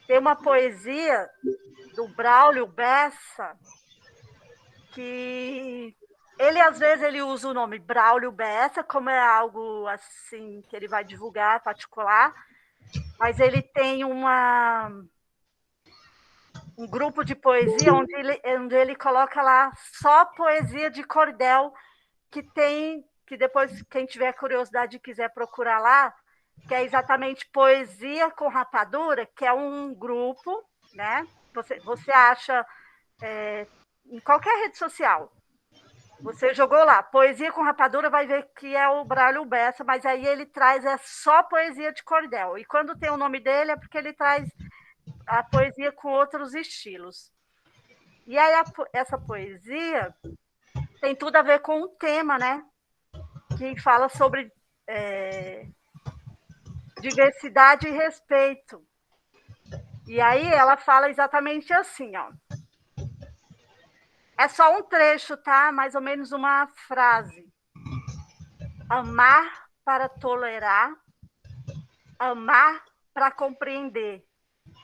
tem uma poesia do Braulio Bessa, que ele, às vezes, ele usa o nome Braulio Bessa, como é algo assim que ele vai divulgar particular, mas ele tem um grupo de poesia onde ele coloca lá só poesia de cordel, que depois, quem tiver curiosidade e quiser procurar lá, que é exatamente Poesia com Rapadura, que é um grupo, né? Você acha em qualquer rede social. Você jogou lá, Poesia com Rapadura, vai ver que é o Braulio Bessa, mas aí ele traz só poesia de cordel. E quando tem o nome dele é porque ele traz a poesia com outros estilos. E aí essa poesia tem tudo a ver com o tema, né? Que fala sobre diversidade e respeito. E aí ela fala exatamente assim, ó. É só um trecho, tá? Mais ou menos uma frase. Amar para tolerar, amar para compreender,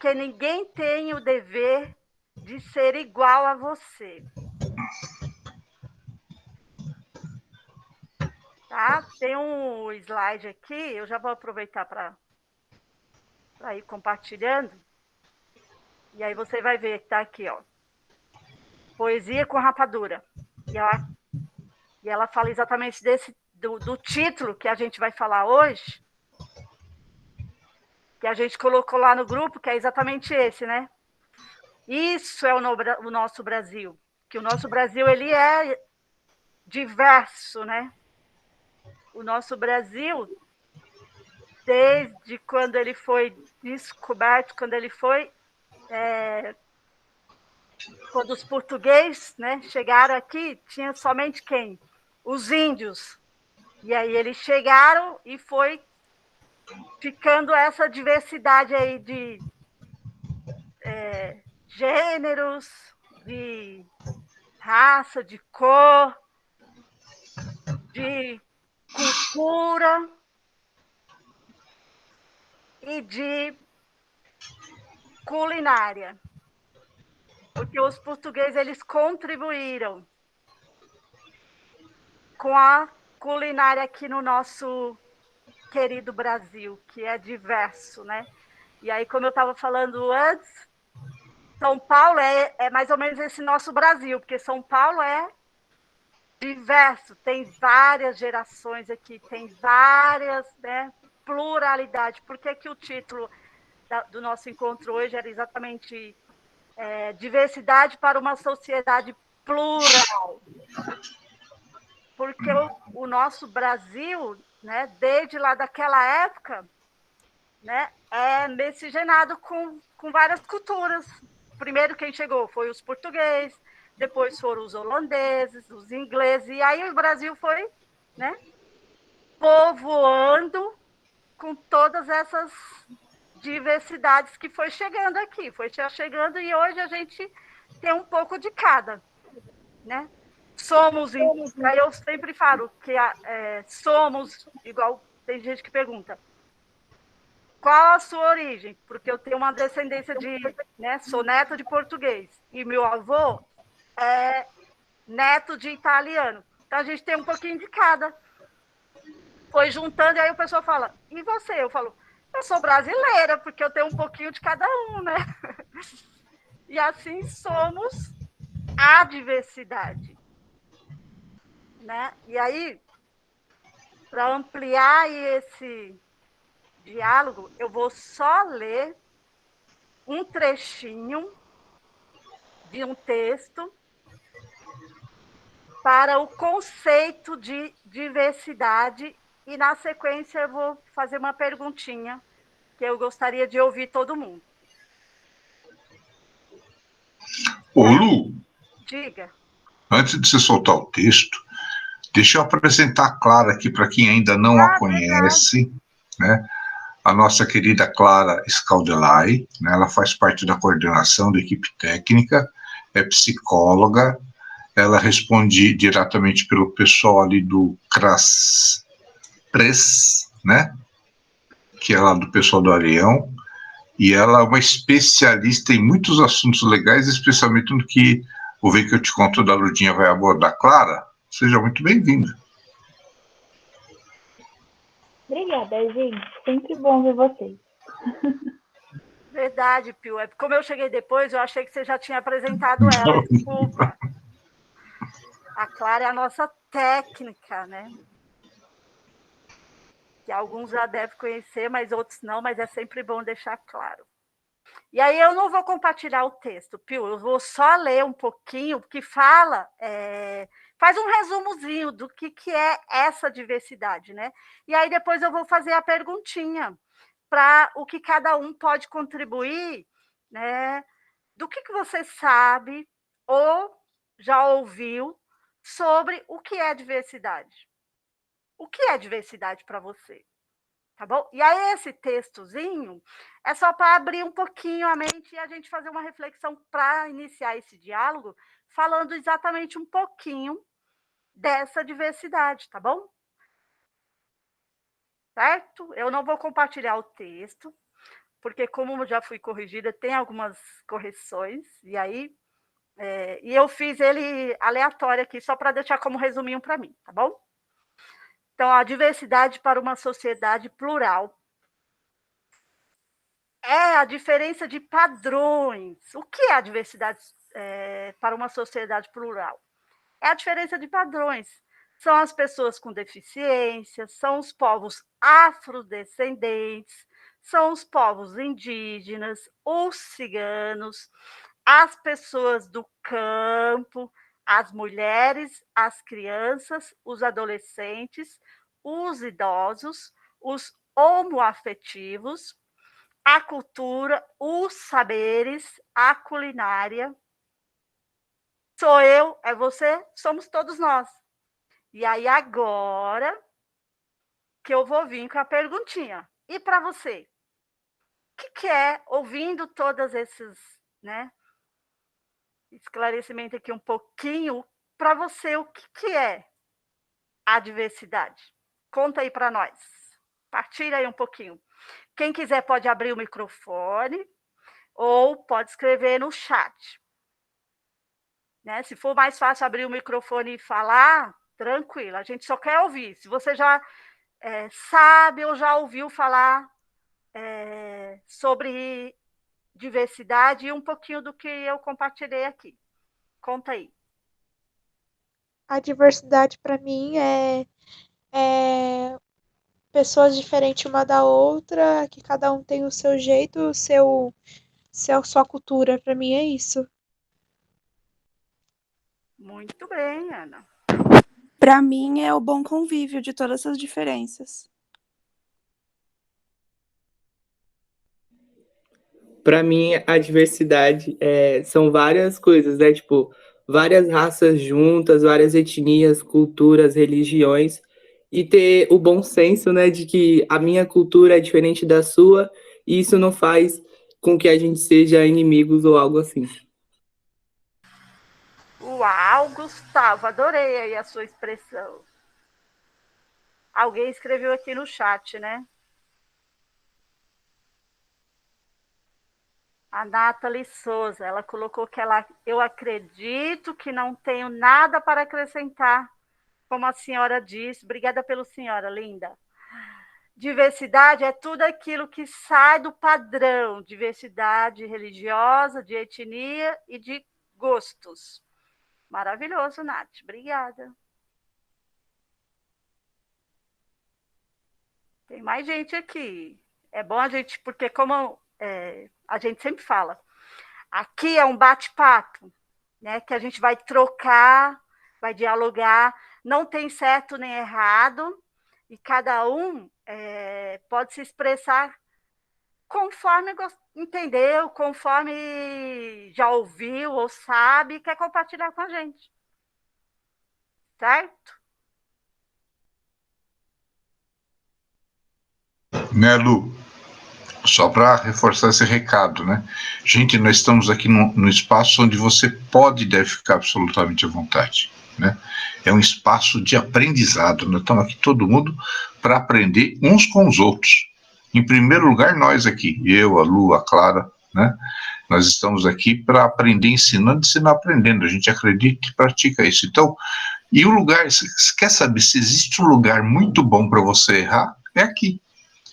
que ninguém tem o dever de ser igual a você. Tá? Tem um slide aqui, eu já vou aproveitar para ir compartilhando. E aí você vai ver que está aqui, ó. Poesia com Rapadura. E ela fala exatamente do título que a gente vai falar hoje, que a gente colocou lá no grupo, que é exatamente esse, né? Isso é o nosso Brasil. Que o nosso Brasil, ele é diverso, né? O nosso Brasil, desde quando ele foi descoberto, quando os portugueses, né, chegaram aqui, tinha somente quem? Os índios. E aí eles chegaram e foi ficando essa diversidade aí de gêneros, de raça, de cor, de cultura e de culinária. Porque os portugueses, eles contribuíram com a culinária aqui no nosso querido Brasil, que é diverso, né? E aí, como eu estava falando antes, São Paulo é mais ou menos esse nosso Brasil, porque São Paulo é diverso, tem várias gerações aqui, tem várias, né, pluralidade. Por que o título do nosso encontro hoje era exatamente diversidade para uma sociedade plural? Porque o nosso Brasil, né, desde lá daquela época, né, é miscigenado com várias culturas. Primeiro quem chegou foi os portugueses, depois foram os holandeses, os ingleses, e aí o Brasil foi, né, povoando com todas essas diversidades que foi chegando aqui, foi chegando, e hoje a gente tem um pouco de cada, né? Aí eu sempre falo que somos, igual tem gente que pergunta, qual a sua origem? Porque eu tenho uma descendência né, sou neto de português, e meu avô é neto de italiano. Então a gente tem um pouquinho de cada. Foi juntando, e aí o pessoal fala, e você? Eu falo, eu sou brasileira, porque eu tenho um pouquinho de cada um, né? E assim somos a diversidade, né? E aí, para ampliar esse diálogo, eu vou só ler um trechinho de um texto para o conceito de diversidade e, na sequência, eu vou fazer uma perguntinha que eu gostaria de ouvir todo mundo. Ô, Lu, diga. Antes de você soltar o texto, deixa eu apresentar a Clara aqui para quem ainda não a conhece, né? A nossa querida Clara Scaldelai, né? Ela faz parte da coordenação da equipe técnica, é psicóloga, ela responde diretamente pelo pessoal ali do CRAS-PRES, né? Que é lá do pessoal do Areião, e ela é uma especialista em muitos assuntos legais, especialmente no que o Vem que eu te conto da Lurdinha vai abordar. Clara, seja muito bem-vinda. Obrigada, gente. Sempre bom ver vocês. Verdade, Pio. É, como eu cheguei depois, eu achei que você já tinha apresentado ela. Desculpa. A Clara é a nossa técnica, né? Que alguns já devem conhecer, mas outros não, mas é sempre bom deixar claro. E aí eu não vou compartilhar o texto, Pio, eu vou só ler um pouquinho, que fala, faz um resumozinho do que é essa diversidade, né? E aí depois eu vou fazer a perguntinha para o que cada um pode contribuir, né? Do que você sabe ou já ouviu sobre o que é diversidade. O que é diversidade para você? Tá bom? E aí, esse textozinho é só para abrir um pouquinho a mente e a gente fazer uma reflexão para iniciar esse diálogo, falando exatamente um pouquinho dessa diversidade, tá bom? Certo? Eu não vou compartilhar o texto, porque como eu já fui corrigida, tem algumas correções, e aí e eu fiz ele aleatório aqui, só para deixar como resuminho para mim, tá bom? Então, a diversidade para uma sociedade plural é a diferença de padrões. O que é a diversidade para uma sociedade plural? É a diferença de padrões. São as pessoas com deficiência, são os povos afrodescendentes, são os povos indígenas, os ciganos, as pessoas do campo, as mulheres, as crianças, os adolescentes, os idosos, os homoafetivos, a cultura, os saberes, a culinária. Sou eu, é você, somos todos nós. E aí, agora que eu vou vir com a perguntinha. E para você? O que é, ouvindo todos esses, né, esclarecimento aqui um pouquinho, para você, o que é a diversidade? Conta aí para nós. Partilha aí um pouquinho. Quem quiser pode abrir o microfone ou pode escrever no chat. Né? Se for mais fácil abrir o microfone e falar, tranquilo, a gente só quer ouvir. Se você já sabe ou já ouviu falar sobre diversidade e um pouquinho do que eu compartilhei aqui. Conta aí. A diversidade, para mim, é pessoas diferentes uma da outra, que cada um tem o seu jeito, sua cultura. Para mim é isso. Muito bem, Ana. Para mim é o bom convívio de todas essas diferenças. Para mim, a diversidade são várias coisas, né? Tipo, várias raças juntas, várias etnias, culturas, religiões, e ter o bom senso, né, de que a minha cultura é diferente da sua, e isso não faz com que a gente seja inimigos ou algo assim. Uau, Gustavo, adorei aí a sua expressão. Alguém escreveu aqui no chat, né? A Nathalie Souza, ela colocou que eu acredito que não tenho nada para acrescentar, como a senhora disse. Obrigada pelo senhora, linda. Diversidade é tudo aquilo que sai do padrão, diversidade religiosa, de etnia e de gostos. Maravilhoso, Nath. Obrigada. Tem mais gente aqui. É bom a gente, porque como a gente sempre fala, aqui é um bate-papo, né? Que a gente vai trocar, vai dialogar, não tem certo nem errado, e cada um pode se expressar conforme entendeu, conforme já ouviu ou sabe, e quer compartilhar com a gente. Certo? Né, Lu? Só para reforçar esse recado, né? Gente, nós estamos aqui num espaço onde você pode e deve ficar absolutamente à vontade, né? É um espaço de aprendizado, nós estamos aqui todo mundo para aprender uns com os outros, Em primeiro lugar, nós aqui, eu, a Lu, a Clara, né? Nós estamos aqui para aprender ensinando, ensinar aprendendo. A gente acredita e pratica isso. Então, e o lugar, você quer saber se existe um lugar muito bom para você errar? É aqui,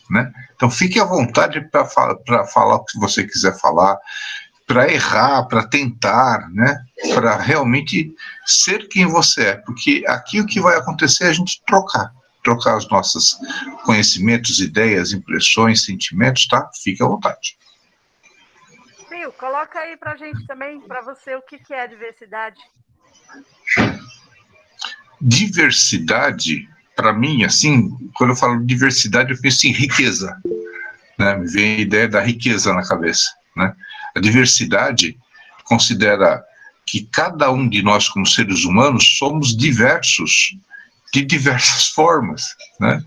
né? Então, fique à vontade para falar o que você quiser falar, para errar, para tentar, né? Para realmente ser quem você é. Porque aqui o que vai acontecer é a gente trocar os nossos conhecimentos, ideias, impressões, sentimentos, tá? Fique à vontade. Pio, coloca aí para a gente também, para você, o que é diversidade. Diversidade, para mim, assim, quando eu falo diversidade, eu penso em riqueza, né? Me vem a ideia da riqueza na cabeça, né? A diversidade considera que cada um de nós, como seres humanos, somos diversos, de diversas formas, né?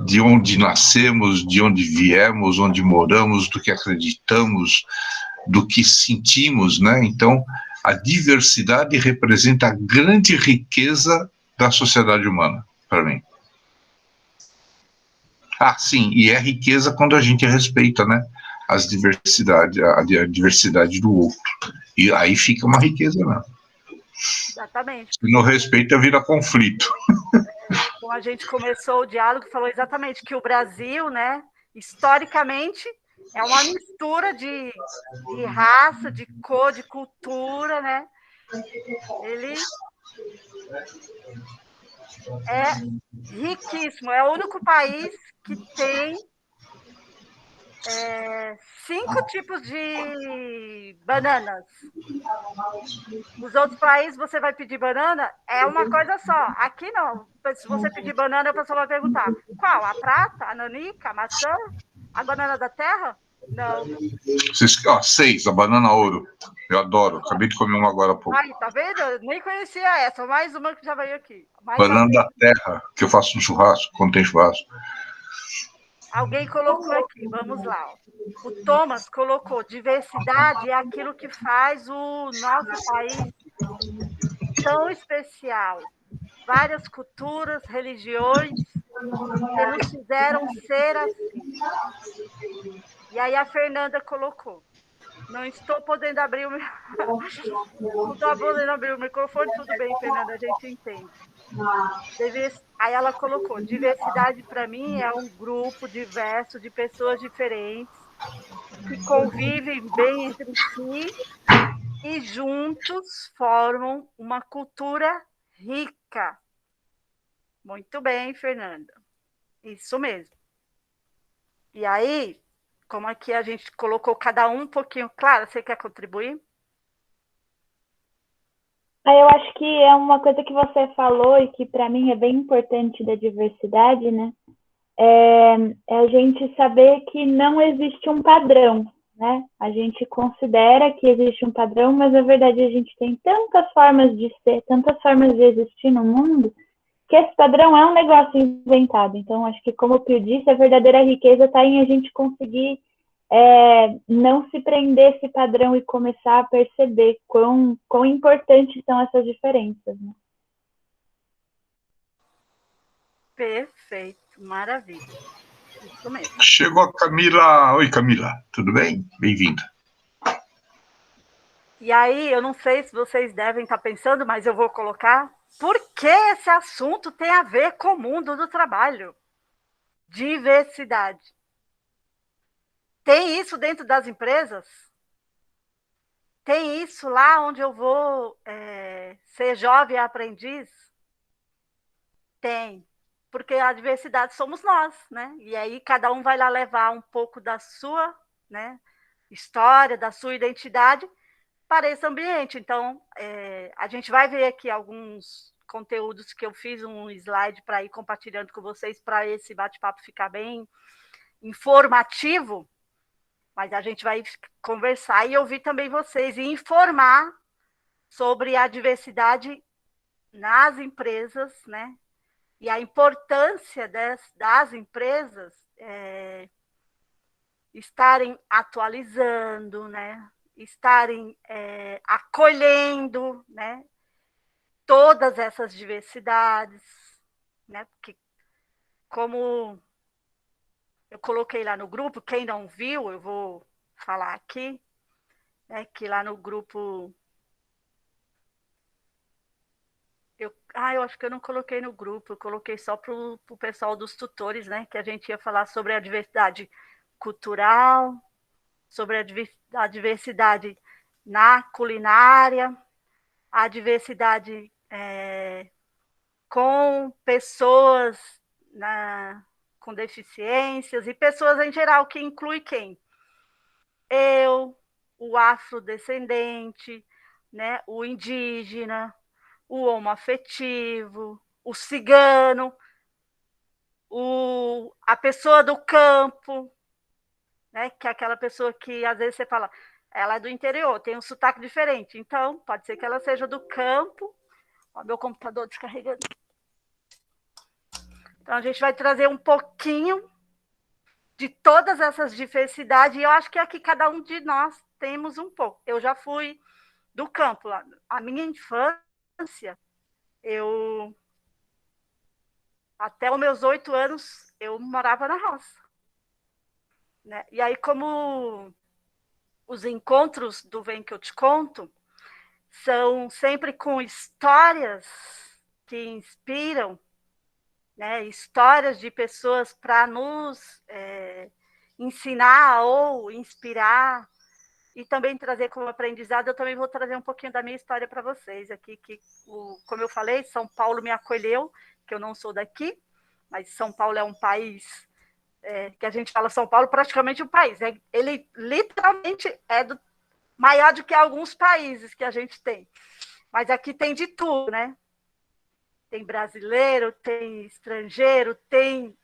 De onde nascemos, de onde viemos, onde moramos, do que acreditamos, do que sentimos, né? Então, a diversidade representa a grande riqueza da sociedade humana, para mim. Ah, sim, e é riqueza quando a gente respeita, né? A diversidade do outro. E aí fica uma riqueza, né? Exatamente. Se não respeita, vira conflito. Então, a gente começou o diálogo e falou exatamente que o Brasil, né, historicamente, é uma mistura de raça, de cor, de cultura, né? Ele é riquíssimo. É o único país que tem 5 tipos de bananas. Nos outros países, você vai pedir banana, é uma coisa só. Aqui não. Se você pedir banana, a pessoa vai perguntar: qual? A prata, a nanica, a maçã, a banana da terra? Não. 6, a banana ouro. Eu adoro. Acabei de comer uma agora há pouco. Aí, tá vendo? Eu nem conhecia essa. Mais uma que já veio aqui. Banana da terra, que eu faço no churrasco, quando tem churrasco. Alguém colocou aqui, vamos lá. O Thomas colocou: diversidade é aquilo que faz o nosso país tão especial. Várias culturas, religiões que nos fizeram ser assim. E aí a Fernanda colocou: não estou podendo abrir o não estou podendo abrir o microfone, tudo bem, Fernanda, a gente entende. Aí ela colocou: diversidade para mim é um grupo diverso de pessoas diferentes que convivem bem entre si e juntos formam uma cultura rica. Muito bem, Fernanda. Isso mesmo. E aí, como aqui a gente colocou cada um pouquinho, claro, você quer contribuir? Eu acho que é uma coisa que você falou e que para mim é bem importante da diversidade, né? É a gente saber que não existe um padrão, né? A gente considera que existe um padrão, mas na verdade a gente tem tantas formas de ser, tantas formas de existir no mundo, que esse padrão é um negócio inventado. Então, acho que, como o Pio disse, a verdadeira riqueza está em a gente conseguir não se prender a esse padrão e começar a perceber quão importantes são essas diferenças, né? Perfeito, maravilha. Isso mesmo. Chegou a Camila. Oi, Camila, tudo bem? Bem-vinda. E aí, eu não sei se vocês devem estar pensando, mas eu vou colocar: por que esse assunto tem a ver com o mundo do trabalho? Diversidade. Tem isso dentro das empresas? Tem isso lá onde eu vou ser jovem aprendiz? Tem. Porque a diversidade somos nós, né? E aí cada um vai lá levar um pouco da sua, né, história, da sua identidade para esse ambiente. Então, a gente vai ver aqui alguns conteúdos que eu fiz um slide para ir compartilhando com vocês, para esse bate-papo ficar bem informativo, mas a gente vai conversar e ouvir também vocês e informar sobre a diversidade nas empresas, né? E a importância das empresas estarem atualizando, né? Estarem acolhendo, né? Todas essas diversidades, né? Porque, como eu coloquei lá no grupo, quem não viu, eu vou falar aqui, né, que lá no grupo... eu acho que eu não coloquei no grupo, eu coloquei só para o pessoal dos tutores, né, que a gente ia falar sobre a diversidade cultural, sobre a diversidade na culinária, a diversidade com pessoas com deficiências e pessoas em geral, que inclui quem? Eu, o afrodescendente, né, o indígena, o homoafetivo, o cigano, a pessoa do campo, né, que é aquela pessoa que às vezes você fala, ela é do interior, tem um sotaque diferente, então pode ser que ela seja do campo. Ó, meu computador descarregando. Então a gente vai trazer um pouquinho de todas essas diversidades, e eu acho que aqui cada um de nós temos um pouco. Eu já fui do campo lá. A minha infância, até os meus 8 anos, eu morava na roça. Né? E aí, como os encontros do Vem Que Eu Te Conto são sempre com histórias que inspiram, né? Histórias de pessoas para nos ensinar ou inspirar, e também trazer como aprendizado. Eu também vou trazer um pouquinho da minha história para vocês aqui, que, como eu falei, São Paulo me acolheu, que eu não sou daqui, mas São Paulo é um país que a gente fala São Paulo, praticamente um país. Ele literalmente maior do que alguns países que a gente tem. Mas aqui tem de tudo, né? Tem brasileiro, tem estrangeiro, tem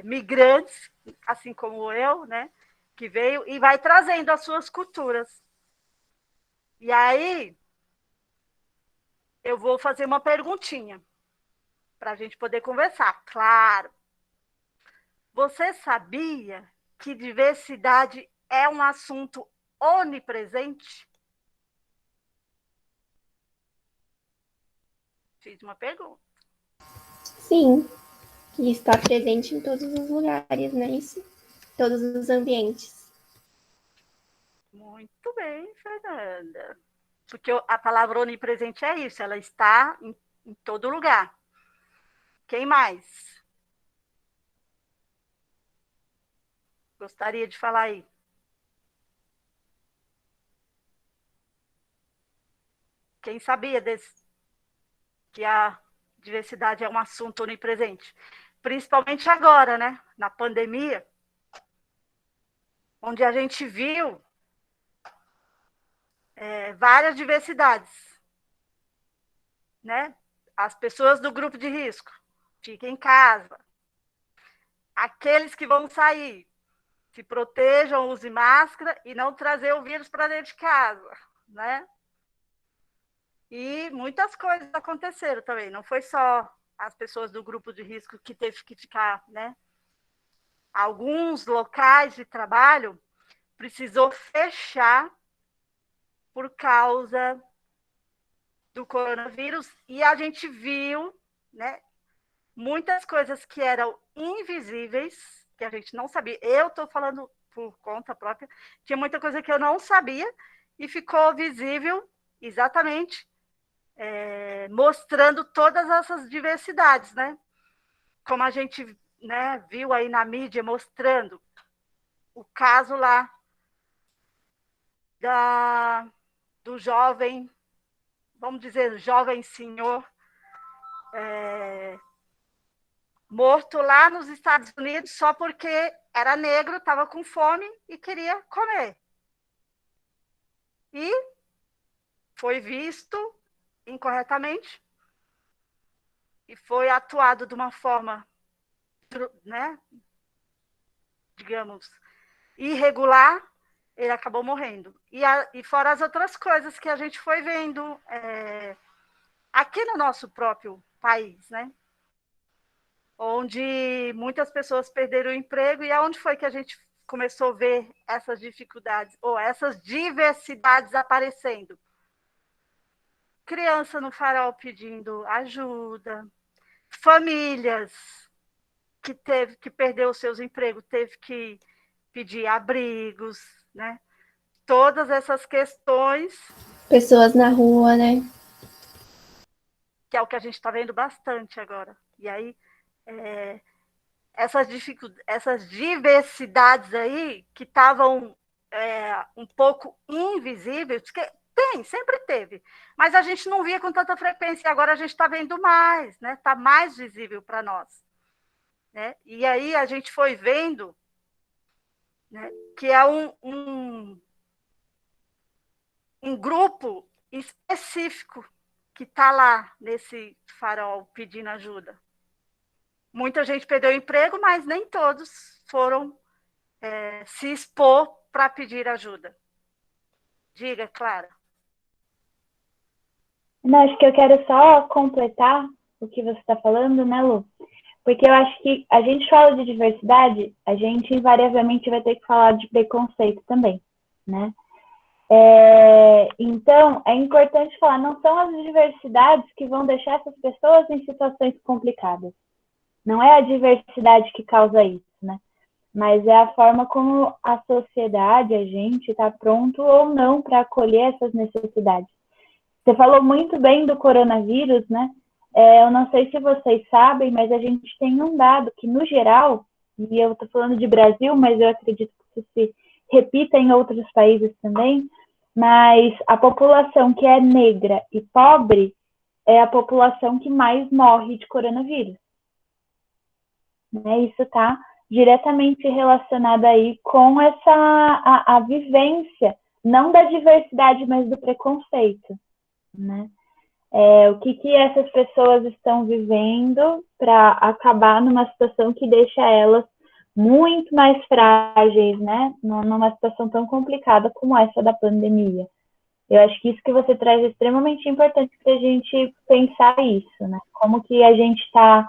migrantes, assim como eu, né? Que veio e vai trazendo as suas culturas. E aí, eu vou fazer uma perguntinha para a gente poder conversar. Claro. Você sabia que diversidade é um assunto onipresente? Fiz uma pergunta. Sim, que está presente em todos os lugares, né? Isso, todos os ambientes. Muito bem, Fernanda. Porque a palavra onipresente é isso, ela está em todo lugar. Quem mais gostaria de falar aí? Quem sabia que a diversidade é um assunto onipresente? Principalmente agora, né? Na pandemia, onde a gente viu várias diversidades, né? As pessoas do grupo de risco, fiquem em casa. Aqueles que vão sair, se protejam, use máscara e não trazer o vírus para dentro de casa, né? E muitas coisas aconteceram também, não foi só as pessoas do grupo de risco que teve que ficar, né? Alguns locais de trabalho precisou fechar por causa do coronavírus, e a gente viu, né, muitas coisas que eram invisíveis, que a gente não sabia. Eu estou falando por conta própria, tinha muita coisa que eu não sabia e ficou visível exatamente mostrando todas essas diversidades, né? Como a gente, né, viu aí na mídia mostrando o caso lá do jovem, vamos dizer, jovem senhor morto lá nos Estados Unidos só porque era negro, estava com fome e queria comer. E foi visto incorretamente e foi atuado de uma forma, né, digamos, irregular, ele acabou morrendo. E fora as outras coisas que a gente foi vendo aqui no nosso próprio país, né? Onde muitas pessoas perderam o emprego, e aonde foi que a gente começou a ver essas dificuldades, ou essas diversidades aparecendo? Criança no farol pedindo ajuda, famílias que perdeu os seus empregos, teve que pedir abrigos, né? Todas essas questões. Pessoas na rua, né? Que é o que a gente está vendo bastante agora. E aí, essas diversidades aí, que estavam um pouco invisíveis, que sempre teve, mas a gente não via com tanta frequência, e agora a gente está vendo mais, né? Está mais visível para nós. Né? E aí a gente foi vendo, né, que é um grupo específico que está lá nesse farol pedindo ajuda. Muita gente perdeu o emprego, mas nem todos foram se expor para pedir ajuda. Diga, Clara. Não, acho que eu quero só completar o que você está falando, né, Lu? Porque eu acho que a gente fala de diversidade, a gente invariavelmente vai ter que falar de preconceito também, né? Então, é importante falar, não são as diversidades que vão deixar essas pessoas em situações complicadas. Não é a diversidade que causa isso, né? Mas é a forma como a sociedade, a gente, está pronto ou não para acolher essas necessidades. Você falou muito bem do coronavírus, né? Eu não sei se vocês sabem, mas a gente tem um dado que, no geral, e eu estou falando de Brasil, mas eu acredito que isso se repita em outros países também, mas a população que é negra e pobre é a população que mais morre de coronavírus. Né? Isso está diretamente relacionado aí com a vivência, não da diversidade, mas do preconceito. Né? O que essas pessoas estão vivendo para acabar numa situação que deixa elas muito mais frágeis, né? Numa situação tão complicada como essa da pandemia. Eu acho que isso que você traz é extremamente importante para a gente pensar isso, né? Como que a gente está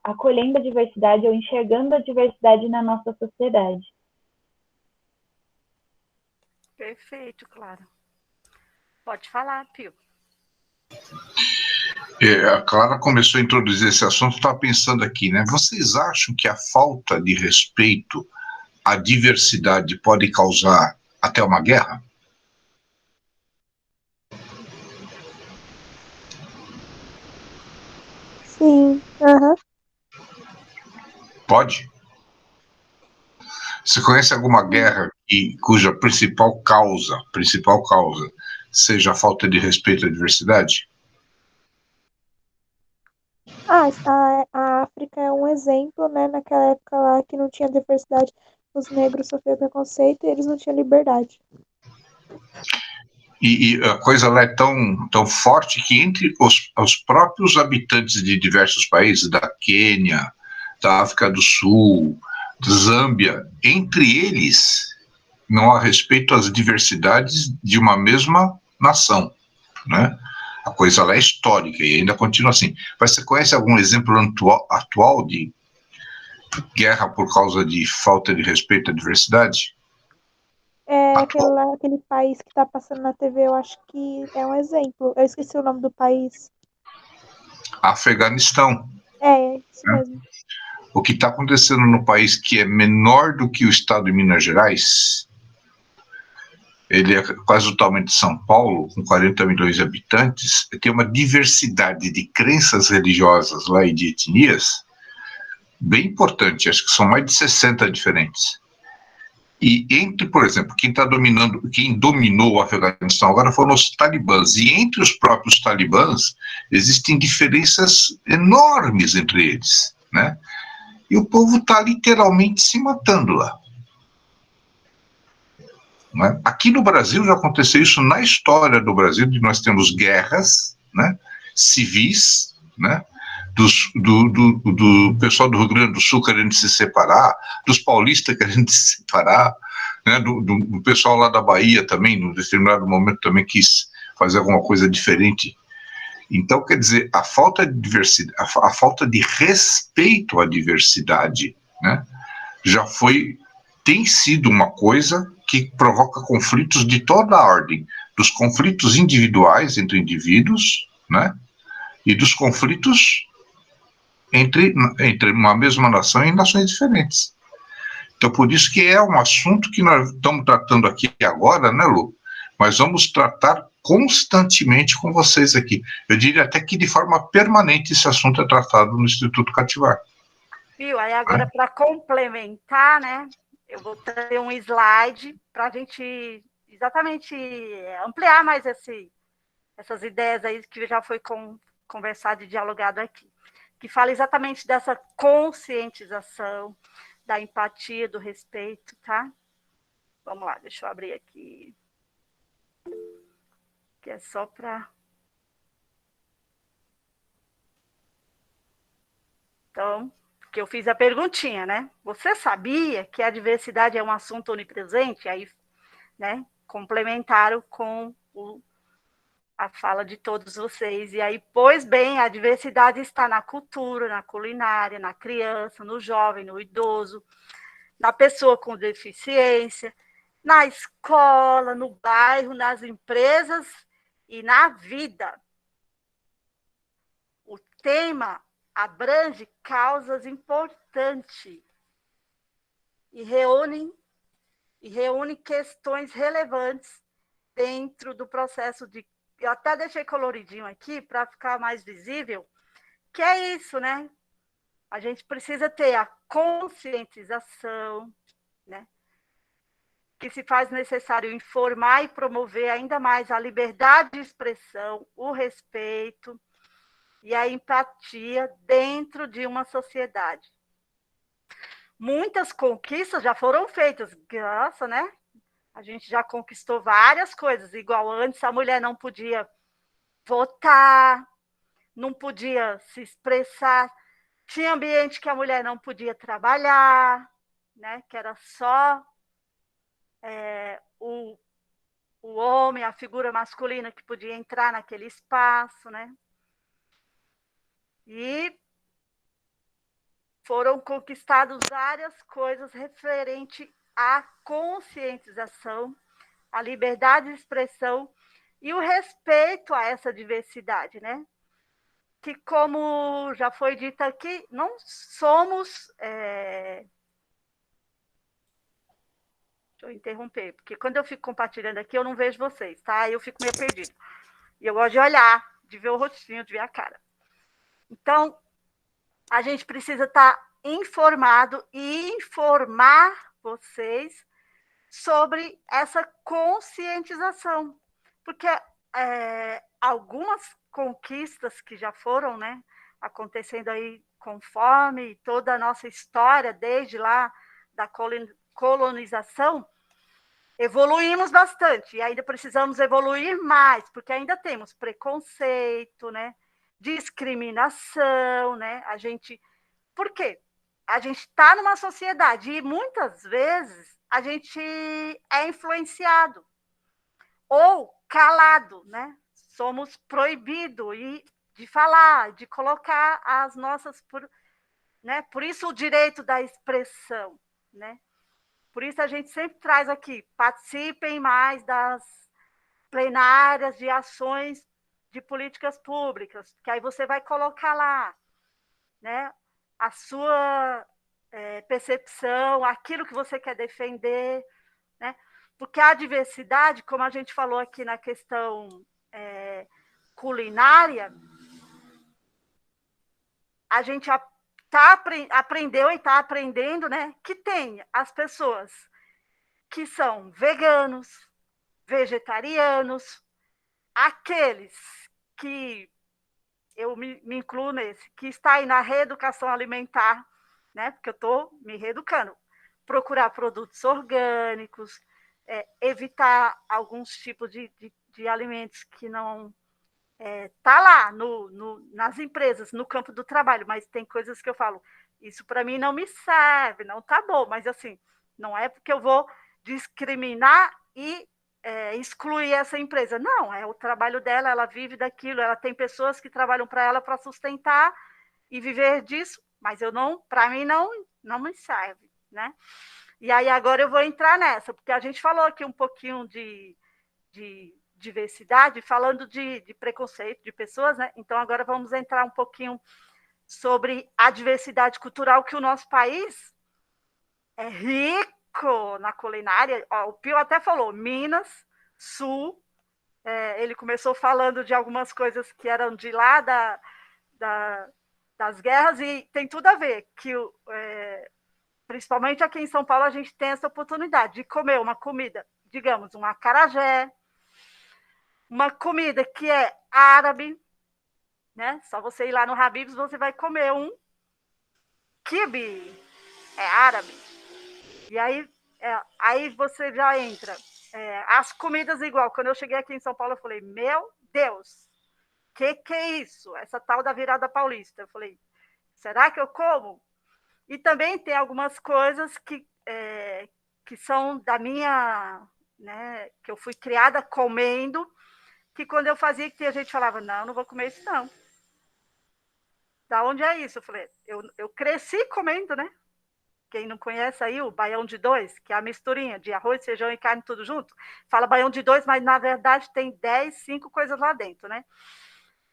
acolhendo a diversidade ou enxergando a diversidade na nossa sociedade. Perfeito, Clara. Pode falar, Pio. A Clara começou a introduzir esse assunto, estava pensando aqui, né? Vocês acham que a falta de respeito à diversidade pode causar até uma guerra? Sim, aham. Pode? Você conhece alguma guerra cuja principal causa seja a falta de respeito à diversidade? A África é um exemplo, né? Naquela época lá que não tinha diversidade, os negros sofriam preconceito e eles não tinham liberdade. E a coisa lá é tão forte que entre os próprios habitantes de diversos países, da Quênia, da África do Sul, da Zâmbia, entre eles não há respeito às diversidades de uma mesma nação, né? A coisa lá é histórica e ainda continua assim. Mas você conhece algum exemplo atual de guerra por causa de falta de respeito à diversidade? Aquele país que tá passando na TV, eu acho que é um exemplo. Eu esqueci o nome do país. Afeganistão. Isso mesmo. O que está acontecendo no país que é menor do que o estado de Minas Gerais, ele é quase o tamanho de São Paulo, com 40 milhões de habitantes, tem uma diversidade de crenças religiosas lá e de etnias bem importante, acho que são mais de 60 diferentes. E entre, por exemplo, quem dominou o Afeganistão agora foram os talibãs, e entre os próprios talibãs existem diferenças enormes entre eles, né? E o povo está literalmente se matando lá. Né? Aqui no Brasil já aconteceu isso na história do Brasil, de nós temos guerras, né, civis, né, do pessoal do Rio Grande do Sul querendo se separar, dos paulistas querendo se separar, né, do pessoal lá da Bahia também, num determinado momento também quis fazer alguma coisa diferente. Então, quer dizer, a falta de diversidade, a falta de respeito à diversidade, né, tem sido uma coisa que provoca conflitos de toda a ordem, dos conflitos individuais entre indivíduos, né, e dos conflitos entre uma mesma nação e nações diferentes. Então, por isso que é um assunto que nós estamos tratando aqui agora, né, Lu? Mas vamos tratar constantemente com vocês aqui. Eu diria até que de forma permanente esse assunto é tratado no Instituto Cativar. Viu? Aí agora, para complementar, né, eu vou ter um slide para a gente exatamente ampliar mais essas ideias aí que já foi conversado e dialogado aqui, que fala exatamente dessa conscientização, da empatia, do respeito, tá? Vamos lá, deixa eu abrir aqui, que é só para... Então, que eu fiz a perguntinha, né? Você sabia que a diversidade é um assunto onipresente? Aí, né, complementaram com a fala de todos vocês. E aí, pois bem, a diversidade está na cultura, na culinária, na criança, no jovem, no idoso, na pessoa com deficiência, na escola, no bairro, nas empresas e na vida. O tema abrange causas importantes e reúne questões relevantes dentro do processo de... Eu até deixei coloridinho aqui para ficar mais visível, que é isso, né? A gente precisa ter a conscientização, né? Que se faz necessário informar e promover ainda mais a liberdade de expressão, o respeito e a empatia dentro de uma sociedade. Muitas conquistas já foram feitas, graças, né? A gente já conquistou várias coisas, igual antes a mulher não podia votar, não podia se expressar, tinha ambiente que a mulher não podia trabalhar, né? Que era só o homem, a figura masculina que podia entrar naquele espaço, né? E foram conquistadas várias coisas referente à conscientização, à liberdade de expressão e o respeito a essa diversidade, né? Que, como já foi dito aqui, não somos... Deixa eu interromper, porque quando eu fico compartilhando aqui, eu não vejo vocês, tá? Eu fico meio perdido. E eu gosto de olhar, de ver o rostinho, de ver a cara. Então, a gente precisa estar informado e informar vocês sobre essa conscientização. Porque algumas conquistas que já foram, né, acontecendo aí conforme toda a nossa história, desde lá da colonização, evoluímos bastante e ainda precisamos evoluir mais, porque ainda temos preconceito, né, discriminação, né? Por quê? A gente está numa sociedade e muitas vezes a gente é influenciado ou calado, né? Somos proibidos de falar, de colocar as nossas, né? Por isso o direito da expressão, né? Por isso a gente sempre traz aqui, participem mais das plenárias de ações de políticas públicas, que aí você vai colocar lá, né, a sua percepção, aquilo que você quer defender, né? Porque a diversidade, como a gente falou aqui na questão culinária, a gente aprendeu e está aprendendo, né, que tem as pessoas que são veganos, vegetarianos, aqueles que, eu me incluo nesse, que está aí na reeducação alimentar, né, porque eu estou me reeducando, procurar produtos orgânicos, evitar alguns tipos de alimentos que não... Tá lá nas empresas, no campo do trabalho, mas tem coisas que eu falo, isso para mim não me serve, não tá bom, mas assim, não é porque eu vou discriminar e excluir essa empresa. Não, é o trabalho dela, ela vive daquilo, ela tem pessoas que trabalham para ela para sustentar e viver disso, mas eu não, para mim não me serve, né? E aí agora eu vou entrar nessa, porque a gente falou aqui um pouquinho de diversidade, falando de preconceito de pessoas, né? Então agora vamos entrar um pouquinho sobre a diversidade cultural, que o nosso país é rico na culinária. Ó, o Pio até falou, Minas, Sul, ele começou falando de algumas coisas que eram de lá das guerras, e tem tudo a ver, que principalmente aqui em São Paulo a gente tem essa oportunidade de comer uma comida, digamos, um acarajé, uma comida que é árabe, né? Só você ir lá no Habib's, você vai comer um quibe, é árabe. E aí você já entra. As comidas igual. Quando eu cheguei aqui em São Paulo, eu falei, meu Deus, que é isso? Essa tal da virada paulista. Eu falei, será que eu como? E também tem algumas coisas que são da minha, né, que eu fui criada comendo, que quando eu fazia, que a gente falava, não vou comer isso não. Da onde é isso? Eu falei, eu cresci comendo, né? Quem não conhece aí, o baião de dois, que é a misturinha de arroz, feijão e carne tudo junto, fala baião de dois, mas na verdade tem 5 coisas lá dentro, né?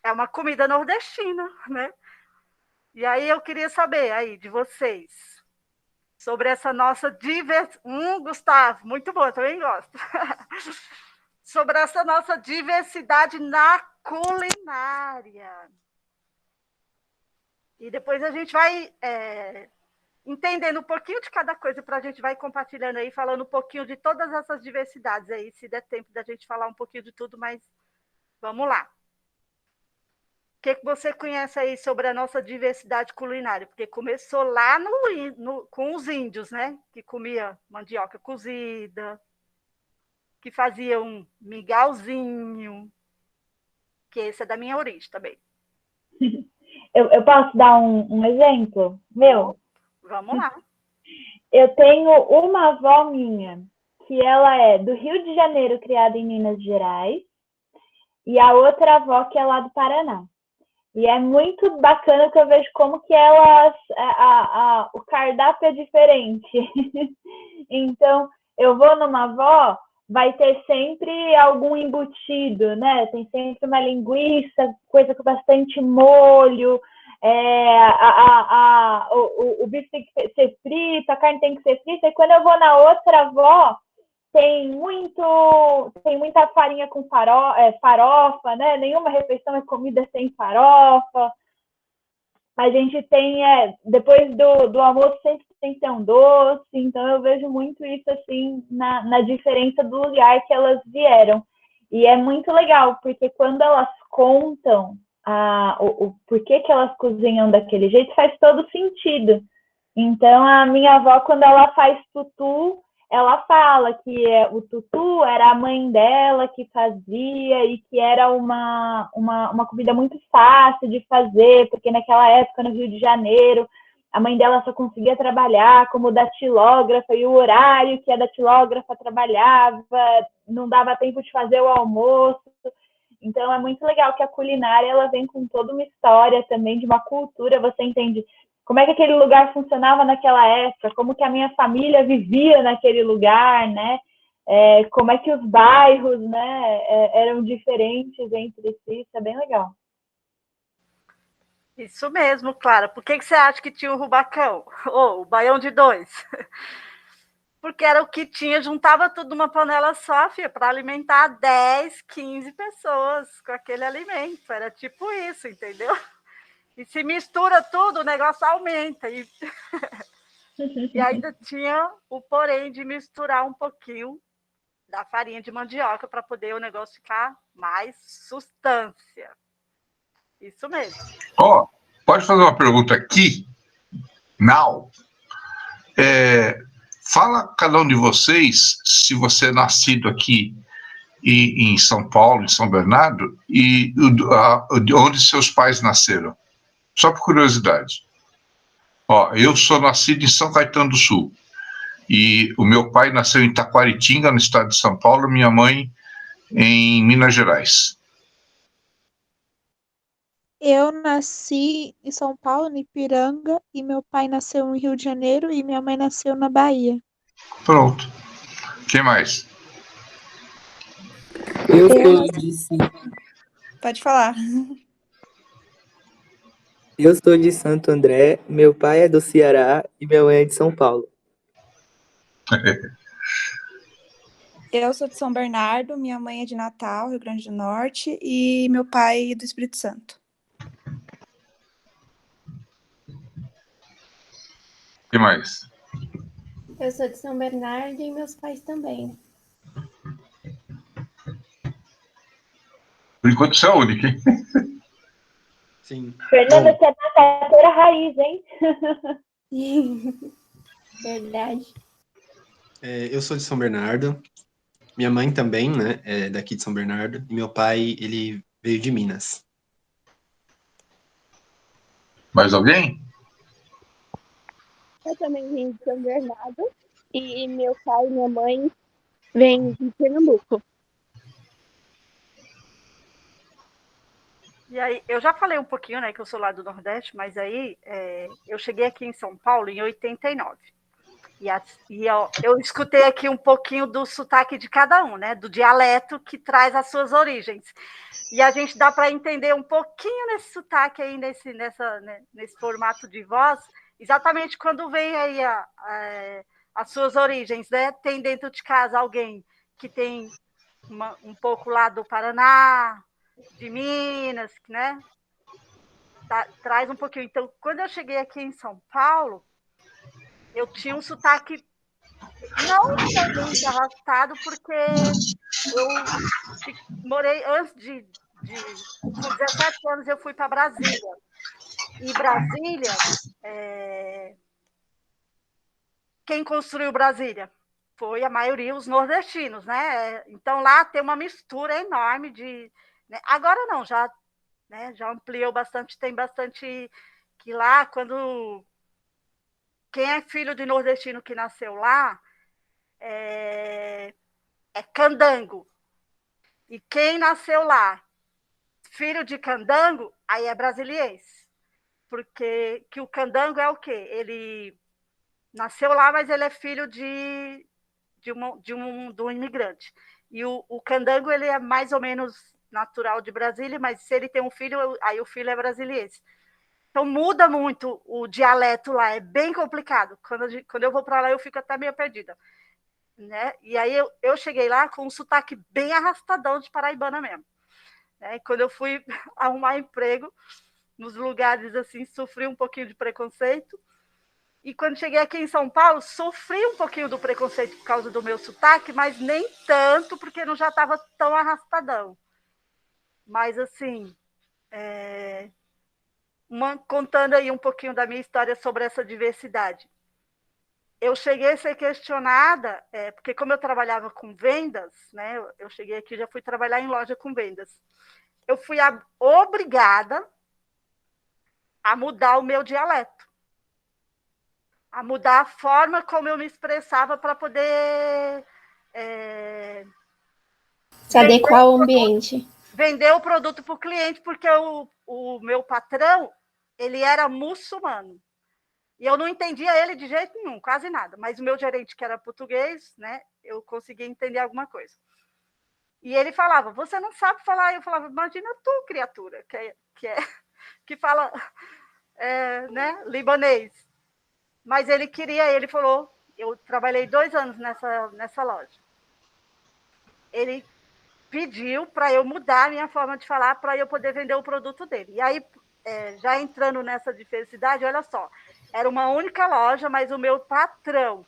É uma comida nordestina, né? E aí eu queria saber aí de vocês sobre essa nossa diversidade. Gustavo, muito bom, também gosto. Sobre essa nossa diversidade na culinária. E depois a gente vai entendendo um pouquinho de cada coisa, para a gente vai compartilhando aí, falando um pouquinho de todas essas diversidades aí, se der tempo da gente falar um pouquinho de tudo, mas vamos lá. O que você conhece aí sobre a nossa diversidade culinária? Porque começou lá com os índios, né? Que comia mandioca cozida, que fazia um mingauzinho, que esse é da minha origem também. Eu posso dar um exemplo meu? Vamos lá. Eu tenho uma avó minha, que ela é do Rio de Janeiro, criada em Minas Gerais, e a outra avó que é lá do Paraná. E é muito bacana que eu vejo como que elas, o cardápio é diferente. Então, eu vou numa avó, vai ter sempre algum embutido, né? Tem sempre uma linguiça, coisa com bastante molho, o bife tem que ser frito, a carne tem que ser frita. E quando eu vou na outra avó, tem muita farinha com farofa, né? Nenhuma refeição é comida sem farofa. A gente tem, depois do almoço, sempre tem que ter um doce. Então, eu vejo muito isso, assim, na diferença do lugar que elas vieram. E é muito legal, porque quando elas contam o porquê que elas cozinham daquele jeito, faz todo sentido. Então, a minha avó, quando ela faz tutu, ela fala que o tutu era a mãe dela que fazia e que era uma comida muito fácil de fazer, porque naquela época, no Rio de Janeiro, a mãe dela só conseguia trabalhar como datilógrafa, e o horário que a datilógrafa trabalhava não dava tempo de fazer o almoço. Então, é muito legal que a culinária ela vem com toda uma história também, de uma cultura, você entende como é que aquele lugar funcionava naquela época, como que a minha família vivia naquele lugar, né? Como é que os bairros, né, eram diferentes entre si, isso é bem legal. Isso mesmo, Clara. Por que você acha que tinha o rubacão? Ou o baião de dois? Porque era o que tinha, juntava tudo numa panela só, para alimentar 10, 15 pessoas com aquele alimento. Era tipo isso, entendeu? E se mistura tudo, o negócio aumenta. E ainda tinha o porém de misturar um pouquinho da farinha de mandioca para poder o negócio ficar mais substância. Isso mesmo. Pode fazer uma pergunta aqui? Now. Fala cada um de vocês, se você é nascido aqui em São Paulo, em São Bernardo, e de onde seus pais nasceram. Só por curiosidade. Eu sou nascido em São Caetano do Sul. E o meu pai nasceu em Taquaritinga, no estado de São Paulo, minha mãe em Minas Gerais. Eu nasci em São Paulo, no Ipiranga, e meu pai nasceu no Rio de Janeiro e minha mãe nasceu na Bahia. Pronto. Quem mais? Eu sou de Pode falar. Eu sou de Santo André, meu pai é do Ceará e minha mãe é de São Paulo. Eu sou de São Bernardo, minha mãe é de Natal, Rio Grande do Norte, e meu pai é do Espírito Santo. O que mais? Eu sou de São Bernardo e meus pais também. Por enquanto, você é a única, hein? Sim. Fernanda, Bom, você é batata raiz, hein? Verdade. eu sou de São Bernardo. Minha mãe também, né, é daqui de São Bernardo. E meu pai, ele veio de Minas. Mais alguém? Eu também vim de São Bernardo e meu pai e minha mãe vêm de Pernambuco. E aí, eu já falei um pouquinho, né, que eu sou lá do Nordeste, mas aí eu cheguei aqui em São Paulo em 89. Eu escutei aqui um pouquinho do sotaque de cada um, né, do dialeto que traz as suas origens. E a gente dá para entender um pouquinho nesse sotaque aí, nesse formato de voz, exatamente quando vem aí as suas origens, né? Tem dentro de casa alguém que tem um pouco lá do Paraná, de Minas, né? Traz um pouquinho. Então, quando eu cheguei aqui em São Paulo, eu tinha um sotaque não somente arrastado, porque eu morei antes com 17 anos, eu fui para Brasília. E Brasília, quem construiu Brasília? Foi a maioria os nordestinos, né? Então lá tem uma mistura enorme de. Né? Agora não, já ampliou bastante, tem bastante que lá, quando quem é filho de nordestino que nasceu lá é candango. E quem nasceu lá, filho de candango, aí é brasiliense. Porque que o candango é o quê? Ele nasceu lá, mas ele é filho de um imigrante. E o candango, ele é mais ou menos natural de Brasília, mas se ele tem um filho, aí o filho é brasiliense. Então muda muito o dialeto lá, é bem complicado. Quando eu vou para lá, eu fico até meio perdida. Né? E aí eu cheguei lá com um sotaque bem arrastadão de paraibana mesmo. Né? Quando eu fui arrumar emprego nos lugares assim, sofri um pouquinho de preconceito. E quando cheguei aqui em São Paulo, sofri um pouquinho do preconceito por causa do meu sotaque, mas nem tanto, porque não já estava tão arrastadão. Mas assim, contando aí um pouquinho da minha história sobre essa diversidade. Eu cheguei a ser questionada, porque como eu trabalhava com vendas, né, eu cheguei aqui e já fui trabalhar em loja com vendas. Eu fui obrigada a mudar o meu dialeto, a mudar a forma como eu me expressava para poder Se adequar ao ambiente. Vender o produto para o cliente, porque o meu patrão, ele era muçulmano. E eu não entendia ele de jeito nenhum, quase nada. Mas o meu gerente, que era português, né, eu conseguia entender alguma coisa. E ele falava, você não sabe falar? Eu falava, imagina tu, criatura, que fala né, libanês. Mas ele falou, eu trabalhei 2 anos nessa loja. Ele pediu para eu mudar a minha forma de falar para eu poder vender o produto dele. E aí, já entrando nessa diversidade, olha só, era uma única loja, mas o meu patrão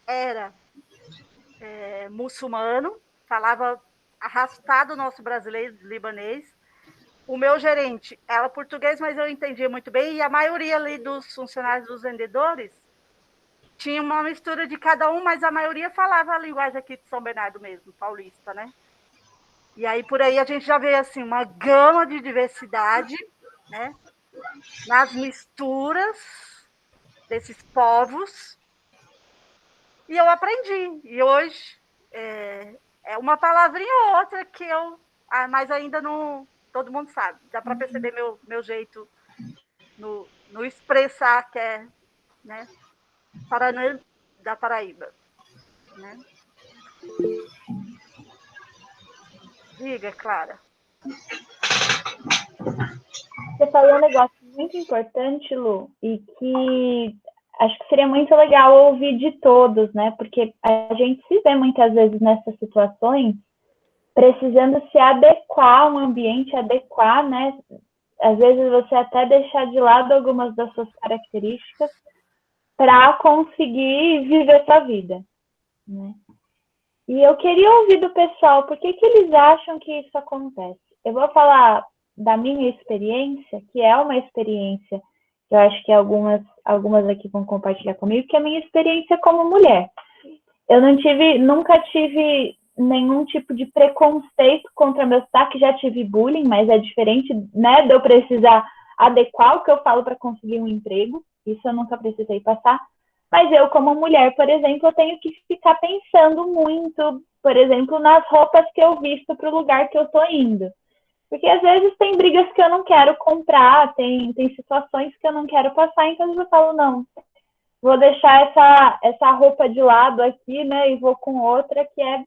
era muçulmano, falava arrastado o nosso brasileiro, libanês. O meu gerente era português, mas eu entendia muito bem, e a maioria ali dos funcionários, dos vendedores, tinha uma mistura de cada um, mas a maioria falava a linguagem aqui de São Bernardo mesmo, paulista, né? E aí, por aí, a gente já vê assim, uma gama de diversidade, né? Nas misturas desses povos. E eu aprendi. E hoje é uma palavrinha ou outra que mas ainda não todo mundo sabe. Dá para perceber meu jeito no expressar, que é, né, Paraná da Paraíba. Né? Diga, Clara. Você falou um negócio muito importante, Lu, e que acho que seria muito legal ouvir de todos, né? Porque a gente se vê muitas vezes nessas situações precisando se adequar a um ambiente, adequar, né? Às vezes você até deixar de lado algumas das suas características para conseguir viver sua vida, né? E eu queria ouvir do pessoal, por que eles acham que isso acontece? Eu vou falar da minha experiência, que é uma experiência que eu acho que algumas aqui vão compartilhar comigo, que é a minha experiência como mulher. Eu nunca tive nenhum tipo de preconceito contra meu sotaque, já tive bullying, mas é diferente, né, de eu precisar adequar o que eu falo para conseguir um emprego, isso eu nunca precisei passar. Mas eu, como mulher, por exemplo, eu tenho que ficar pensando muito, por exemplo, nas roupas que eu visto para o lugar que eu estou indo. Porque às vezes tem brigas que eu não quero comprar, tem situações que eu não quero passar, então eu falo, não, vou deixar essa roupa de lado aqui, né, e vou com outra que é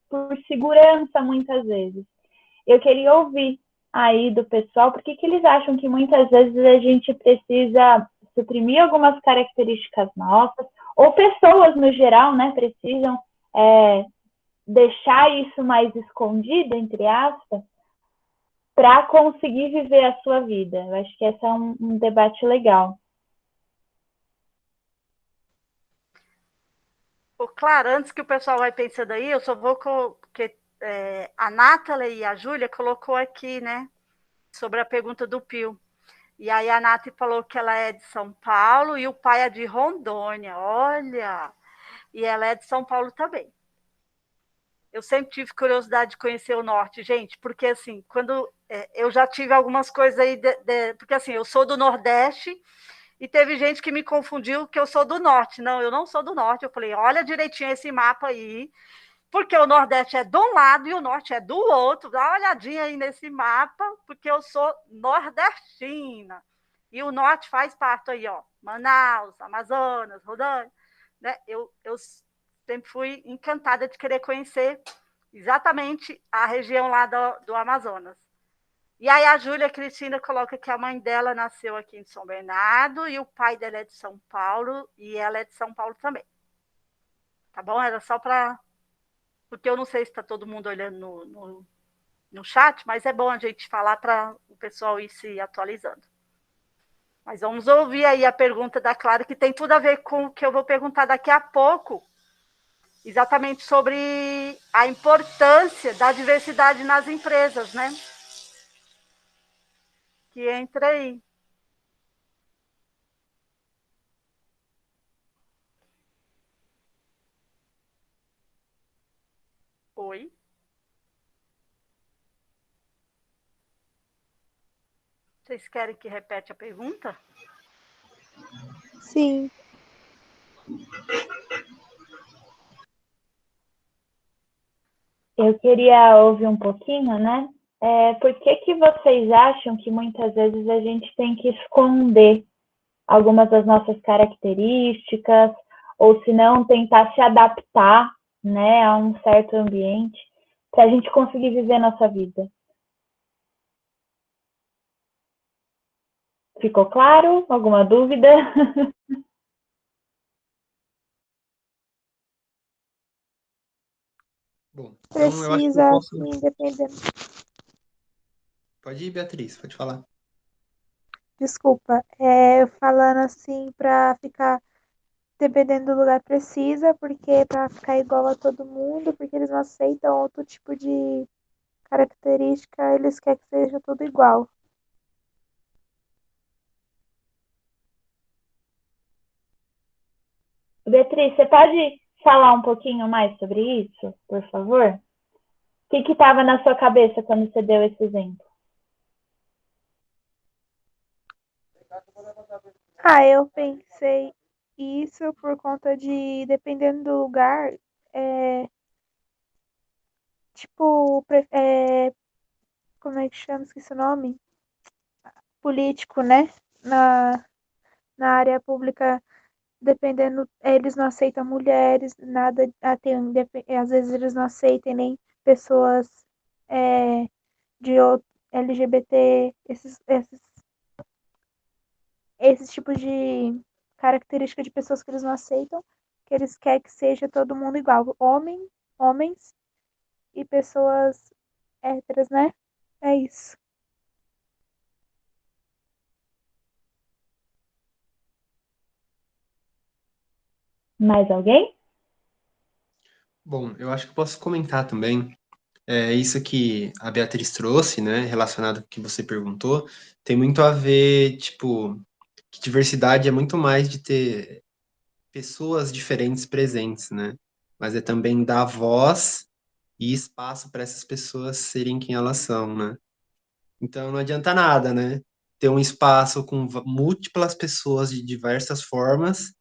por segurança muitas vezes. Eu queria ouvir aí do pessoal, por que eles acham que muitas vezes a gente precisa suprimir algumas características nossas, ou pessoas no geral, né, precisam deixar isso mais escondido, entre aspas, para conseguir viver a sua vida. Eu acho que esse é um debate legal. Claro, antes que o pessoal vai pensando aí, eu só vou porque a Nathalie e a Júlia colocou aqui, né, sobre a pergunta do Pio. E aí a Nath falou que ela é de São Paulo e o pai é de Rondônia. Olha! E ela é de São Paulo também. Eu sempre tive curiosidade de conhecer o norte, gente, porque assim, quando eu já tive algumas coisas aí, porque assim, eu sou do Nordeste e teve gente que me confundiu que eu sou do norte. Não, eu não sou do norte. Eu falei, olha direitinho esse mapa aí, porque o Nordeste é de um lado e o Norte é do outro. Dá uma olhadinha aí nesse mapa, porque eu sou nordestina. E o Norte faz parte aí, ó, Manaus, Amazonas, Rondônia. Né? Eu sempre fui encantada de querer conhecer exatamente a região lá do Amazonas. E aí a Júlia Cristina coloca que a mãe dela nasceu aqui em São Bernardo e o pai dela é de São Paulo e ela é de São Paulo também. Tá bom? Era só para... Porque eu não sei se está todo mundo olhando no chat, mas é bom a gente falar para o pessoal ir se atualizando. Mas vamos ouvir aí a pergunta da Clara, que tem tudo a ver com o que eu vou perguntar daqui a pouco, exatamente sobre a importância da diversidade nas empresas, né? Que entra aí. Oi? Vocês querem que repete a pergunta? Sim. Eu queria ouvir um pouquinho, né? Por que vocês acham que muitas vezes a gente tem que esconder algumas das nossas características, ou se não, tentar se adaptar, né, a um certo ambiente, para a gente conseguir viver nossa vida? Ficou claro? Alguma dúvida? Bom, então eu acho que eu Precisa, posso. assim, dependendo. Pode ir, Beatriz, pode falar. Desculpa, falando assim para ficar, dependendo do lugar, precisa, porque para ficar igual a todo mundo, porque eles não aceitam outro tipo de característica, eles querem que seja tudo igual. Beatriz, você pode falar um pouquinho mais sobre isso, por favor? O que estava na sua cabeça quando você deu esse exemplo? Eu pensei isso por conta de, dependendo do lugar, tipo, como é que chama? Esqueci o nome? Político, né? Na área pública, dependendo, eles não aceitam mulheres, nada, às vezes eles não aceitam nem pessoas de LGBT, esses tipos de característica de pessoas que eles não aceitam, que eles querem que seja todo mundo igual. Homens e pessoas héteras, né? É isso. Mais alguém? Bom, eu acho que posso comentar também. Isso que a Beatriz trouxe, né, relacionado com o que você perguntou, tem muito a ver, tipo, que diversidade é muito mais de ter pessoas diferentes presentes, né? Mas é também dar voz e espaço para essas pessoas serem quem elas são, né? Então não adianta nada, né? Ter um espaço com múltiplas pessoas de diversas formas,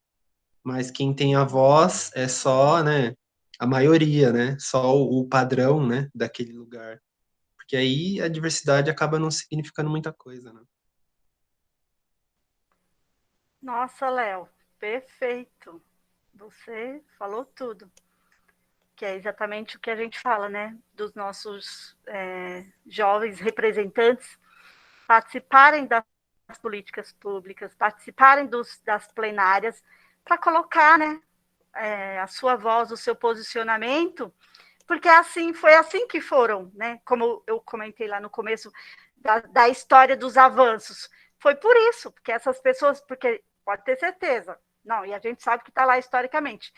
mas quem tem a voz é só, né, a maioria, né? Só o padrão, né, daquele lugar. Porque aí a diversidade acaba não significando muita coisa, né? Nossa, Léo, perfeito. Você falou tudo. Que é exatamente o que a gente fala, né? Dos nossos jovens representantes participarem das políticas públicas, participarem das plenárias, para colocar, né, a sua voz, o seu posicionamento, porque foi assim que foram, né? Como eu comentei lá no começo da história dos avanços. Foi por isso, porque essas pessoas, porque pode ter certeza, não, e a gente sabe que está lá historicamente,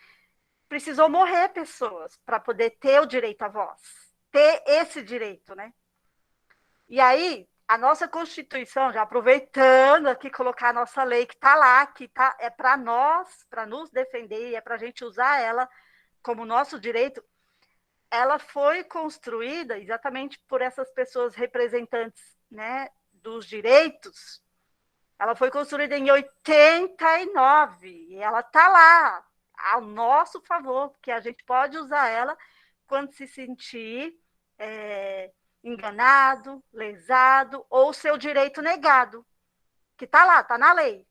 precisou morrer pessoas para poder ter o direito à voz, ter esse direito, né? E aí, a nossa Constituição, já aproveitando aqui, colocar a nossa lei que está lá, é para nós, para nos defender, é para a gente usar ela como nosso direito, ela foi construída exatamente por essas pessoas representantes, né, dos direitos. Ela foi construída em 89 e ela está lá ao nosso favor, porque a gente pode usar ela quando se sentir enganado, lesado ou seu direito negado, que está lá, está na lei.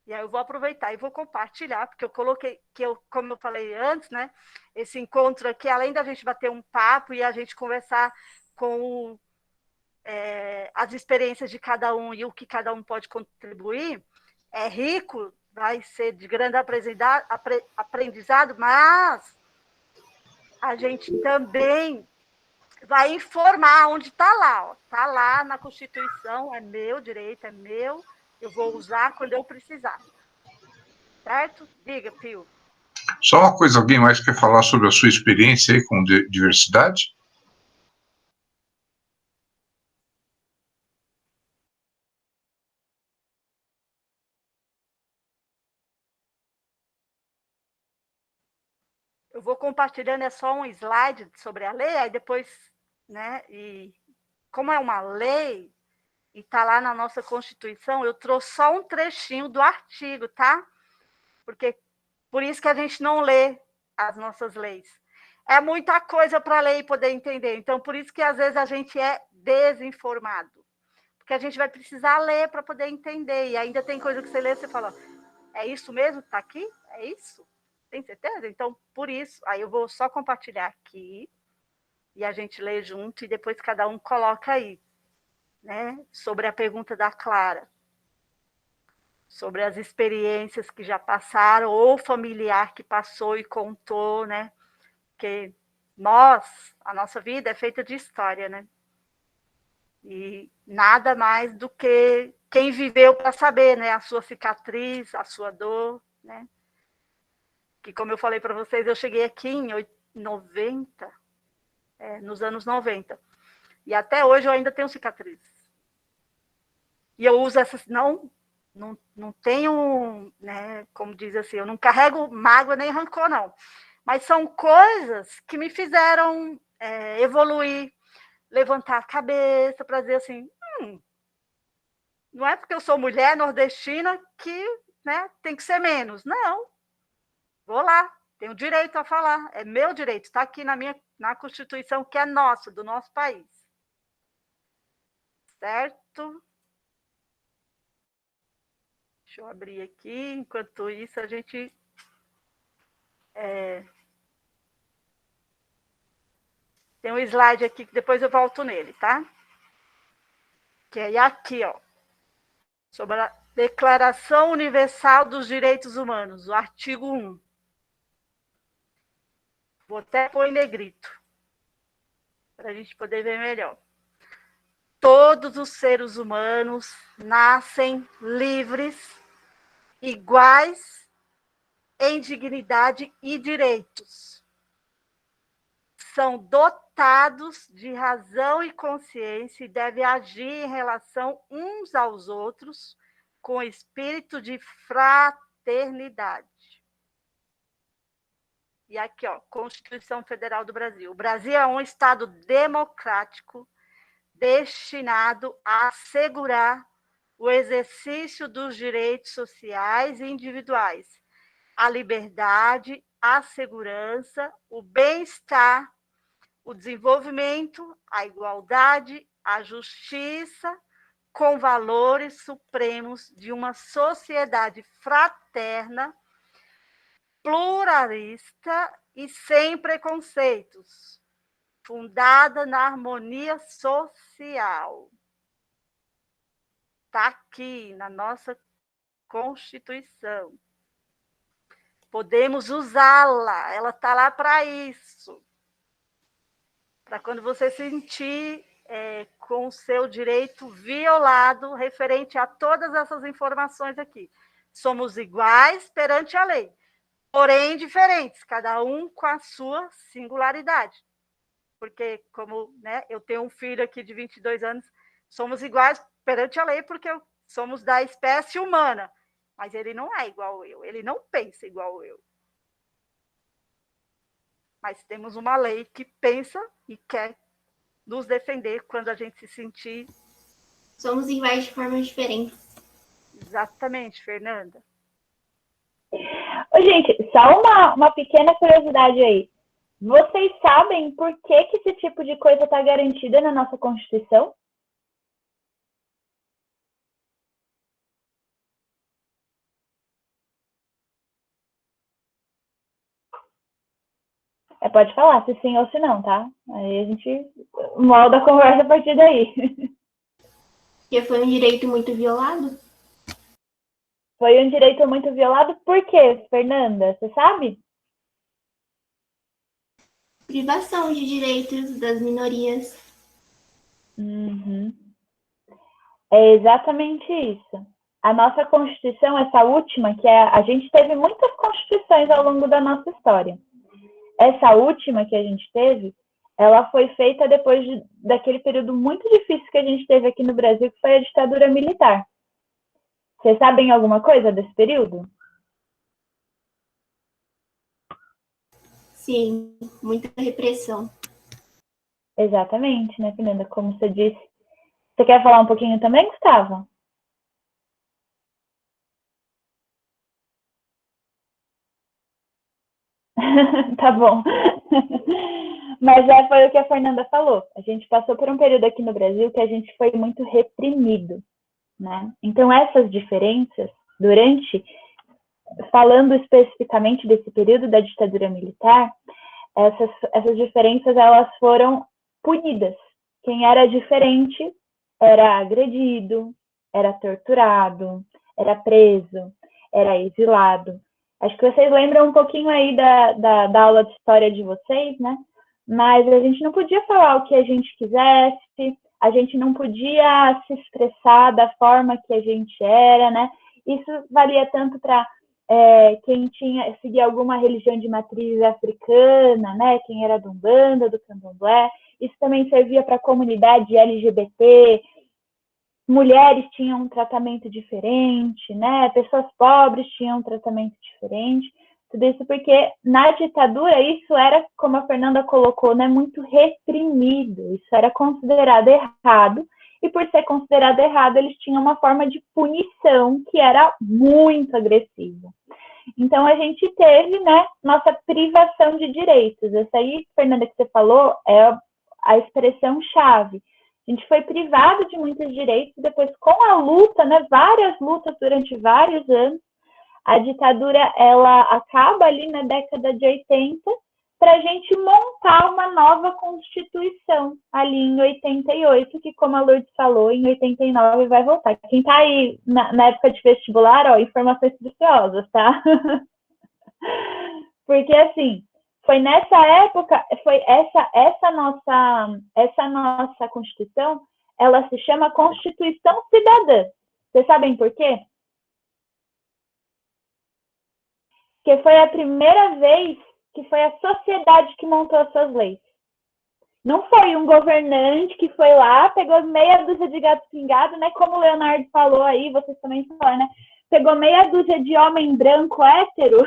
E aí eu vou aproveitar e vou compartilhar, porque eu coloquei, como eu falei antes, né? Esse encontro aqui, além da gente bater um papo e a gente conversar com as experiências de cada um e o que cada um pode contribuir, é rico, vai ser de grande aprendizado, mas a gente também vai informar onde está lá. Está lá na Constituição, é meu direito, é meu, eu vou usar quando eu precisar. Certo? Diga, Pio. Só uma coisa, alguém mais quer falar sobre a sua experiência aí com diversidade? Eu vou compartilhando, é só um slide sobre a lei, aí depois, né, e como é uma lei, e está lá na nossa Constituição, eu trouxe só um trechinho do artigo, tá? Porque por isso que a gente não lê as nossas leis. É muita coisa para ler e poder entender. Então, por isso que às vezes a gente é desinformado. Porque a gente vai precisar ler para poder entender. E ainda tem coisa que você lê e você fala, é isso mesmo que está aqui? É isso? Tem certeza? Então, por isso, aí eu vou só compartilhar aqui e a gente lê junto e depois cada um coloca aí, né? Sobre a pergunta da Clara. Sobre as experiências que já passaram, ou familiar que passou e contou, né? Porque a nossa vida é feita de história, né? E nada mais do que quem viveu para saber, né? A sua cicatriz, a sua dor, né? Que, como eu falei para vocês, eu cheguei aqui em 90, nos anos 90. E até hoje eu ainda tenho cicatriz. E eu uso essas, não tenho, né, como diz assim, eu não carrego mágoa nem rancor, não. Mas são coisas que me fizeram evoluir, levantar a cabeça para dizer assim, não é porque eu sou mulher nordestina que, né, tem que ser menos. Não. Vou lá, tenho direito a falar, é meu direito, está aqui na Constituição, que é nossa, do nosso país. Certo? Deixa eu abrir aqui, enquanto isso a gente... Tem um slide aqui que depois eu volto nele, tá? Que é aqui, ó. Sobre Declaração Universal dos Direitos Humanos, o artigo 1. Vou até pôr em negrito, para a gente poder ver melhor. Todos os seres humanos nascem livres, iguais em dignidade e direitos. São dotados de razão e consciência e devem agir em relação uns aos outros com espírito de fraternidade. E aqui, ó, Constituição Federal do Brasil. O Brasil é um Estado democrático destinado a assegurar o exercício dos direitos sociais e individuais, a liberdade, a segurança, o bem-estar, o desenvolvimento, a igualdade, a justiça, com valores supremos de uma sociedade fraterna, pluralista e sem preconceitos, fundada na harmonia social. Está aqui na nossa Constituição. Podemos usá-la, ela está lá para isso. Para quando você sentir com o seu direito violado, referente a todas essas informações aqui. Somos iguais perante a lei, porém diferentes, cada um com a sua singularidade. Porque, como eu tenho um filho aqui de 22 anos, somos iguais perante a lei porque somos da espécie humana, mas ele não é igual eu, ele não pensa igual eu. Mas temos uma lei que pensa e quer nos defender quando a gente se sentir... Somos iguais de formas diferentes. Exatamente, Fernanda. Ô, gente, só uma pequena curiosidade aí. Vocês sabem por que esse tipo de coisa está garantida na nossa Constituição? Pode falar se sim ou se não, tá? Aí a gente molda a conversa a partir daí. Porque foi um direito muito violado? Foi um direito muito violado por quê, Fernanda? Você sabe? Privação de direitos das minorias. Uhum. É exatamente isso. A nossa Constituição, essa última, a gente teve muitas constituições ao longo da nossa história. Essa última que a gente teve, ela foi feita depois daquele período muito difícil que a gente teve aqui no Brasil, que foi a ditadura militar. Vocês sabem alguma coisa desse período? Sim, muita repressão. Exatamente, né, Fernanda? Como você disse. Você quer falar um pouquinho também, Gustavo? Tá bom. Mas foi o que a Fernanda falou. A gente passou por um período aqui no Brasil que a gente foi muito reprimido, né? Então, essas diferenças, falando especificamente desse período da ditadura militar, essas diferenças, elas foram punidas. Quem era diferente era agredido, era torturado, era preso, era exilado. Acho que vocês lembram um pouquinho aí da aula de história de vocês, né? Mas a gente não podia falar o que a gente quisesse, a gente não podia se expressar da forma que a gente era, né? Isso valia tanto para quem seguia alguma religião de matriz africana, né? Quem era do Umbanda, do Candomblé. Isso também servia para a comunidade LGBT. Mulheres tinham um tratamento diferente, né? Pessoas pobres tinham um tratamento diferente. Tudo isso porque na ditadura isso era, como a Fernanda colocou, né, muito reprimido. Isso era considerado errado. E por ser considerado errado, eles tinham uma forma de punição que era muito agressiva. Então, a gente teve, né, nossa privação de direitos. Essa aí, Fernanda, que você falou, é a expressão-chave. A gente foi privado de muitos direitos, depois com a luta, né, várias lutas durante vários anos, a ditadura ela acaba ali na década de 80, para a gente montar uma nova Constituição ali em 88, que, como a Lourdes falou, em 89 vai voltar. Quem está aí na época de vestibular, ó, informações preciosas, tá? Porque, assim, foi nessa época, foi essa nossa Constituição, ela se chama Constituição Cidadã. Vocês sabem por quê? Porque foi a primeira vez que foi a sociedade que montou as suas leis. Não foi um governante que foi lá, pegou meia dúzia de gato pingado, né? Como o Leonardo falou aí, vocês também falaram, né? Pegou meia dúzia de homem branco hétero,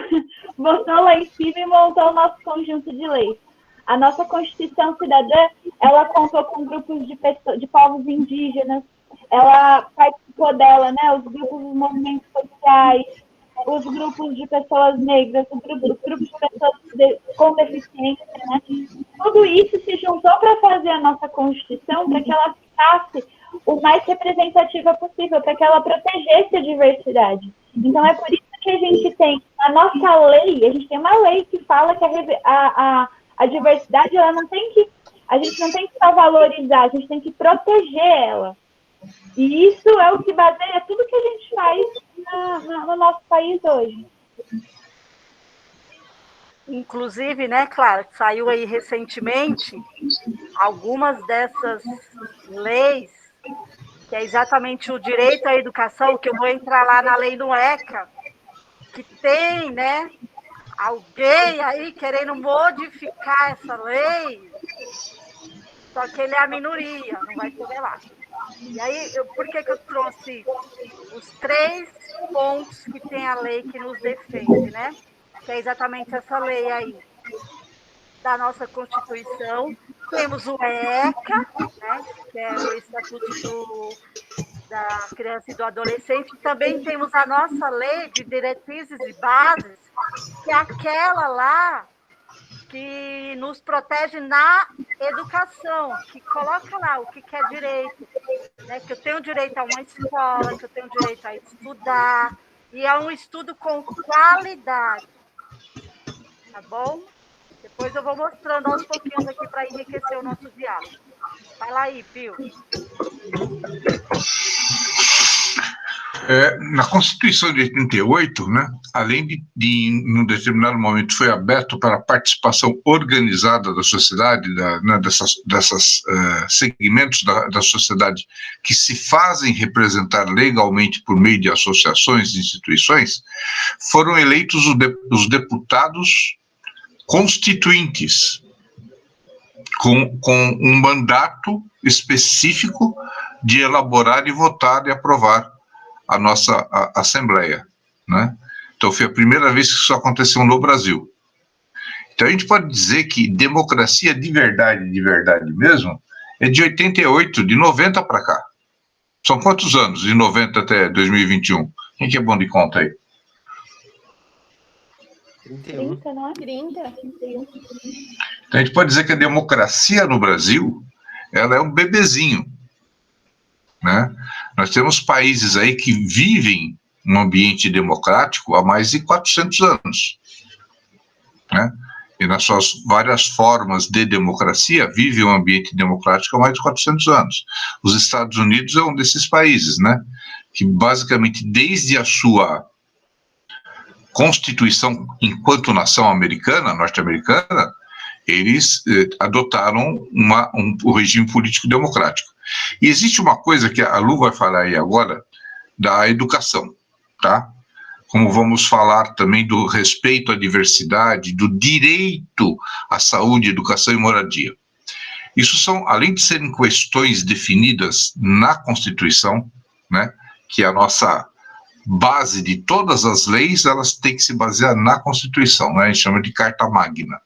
botou lá em cima e montou o nosso conjunto de leis. A nossa Constituição Cidadã, ela contou com grupos de povos indígenas, ela participou dela, né? Os grupos dos movimentos sociais, os grupos de pessoas negras, os grupos de pessoas com deficiência, né? Tudo isso se juntou para fazer a nossa Constituição, para que ela ficasse o mais representativa possível, para que ela protegesse a diversidade. Então, é por isso que a gente tem a nossa lei, a gente tem uma lei que fala que a diversidade, ela não tem que, a gente não tem que só valorizar, a gente tem que proteger ela. E isso é o que baseia tudo que a gente faz no nosso país hoje. Inclusive, né, Clara, saiu aí recentemente algumas dessas leis, que é exatamente o direito à educação, que eu vou entrar lá na lei do ECA, que tem, né, alguém aí querendo modificar essa lei, só que ele é a minoria, não vai poder lá. E aí, por que eu trouxe os 3 pontos que tem a lei que nos defende, né? Que é exatamente essa lei aí da nossa Constituição. Temos o ECA, né? Que é o Estatuto da Criança e do Adolescente. Também temos a nossa lei de diretrizes e bases, que é aquela lá que nos protege na educação, que coloca lá o que é direito, né? Que eu tenho direito a uma escola, que eu tenho direito a estudar, e é um estudo com qualidade, tá bom? Depois eu vou mostrando aos pouquinhos aqui para enriquecer o nosso diálogo. Vai lá aí, Pio. Na Constituição de 88, né, além de, num determinado momento, foi aberto para a participação organizada da sociedade, dessas segmentos da sociedade que se fazem representar legalmente por meio de associações e instituições, foram eleitos os deputados constituintes, com um mandato específico de elaborar e votar e aprovar a nossa Assembleia, né? Então, foi a primeira vez que isso aconteceu no Brasil. Então, a gente pode dizer que democracia de verdade mesmo, é de 88, de 90 para cá. São quantos anos? De 90 até 2021? Quem que é bom de conta aí? 31. 30, não é? 30. Então, a gente pode dizer que a democracia no Brasil, ela é um bebezinho, né? Nós temos países aí que vivem num ambiente democrático há mais de 400 anos, né? E nas suas várias formas de democracia, vive um ambiente democrático há mais de 400 anos. Os Estados Unidos é um desses países, né? Que basicamente, desde a sua Constituição enquanto nação americana, norte-americana, eles adotaram um regime político democrático. E existe uma coisa que a Lu vai falar aí agora, da educação, tá? Como vamos falar também do respeito à diversidade, do direito à saúde, educação e moradia. Isso são, além de serem questões definidas na Constituição, né, que é a nossa base de todas as leis, elas têm que se basear na Constituição, né? A gente chama de Carta Magna.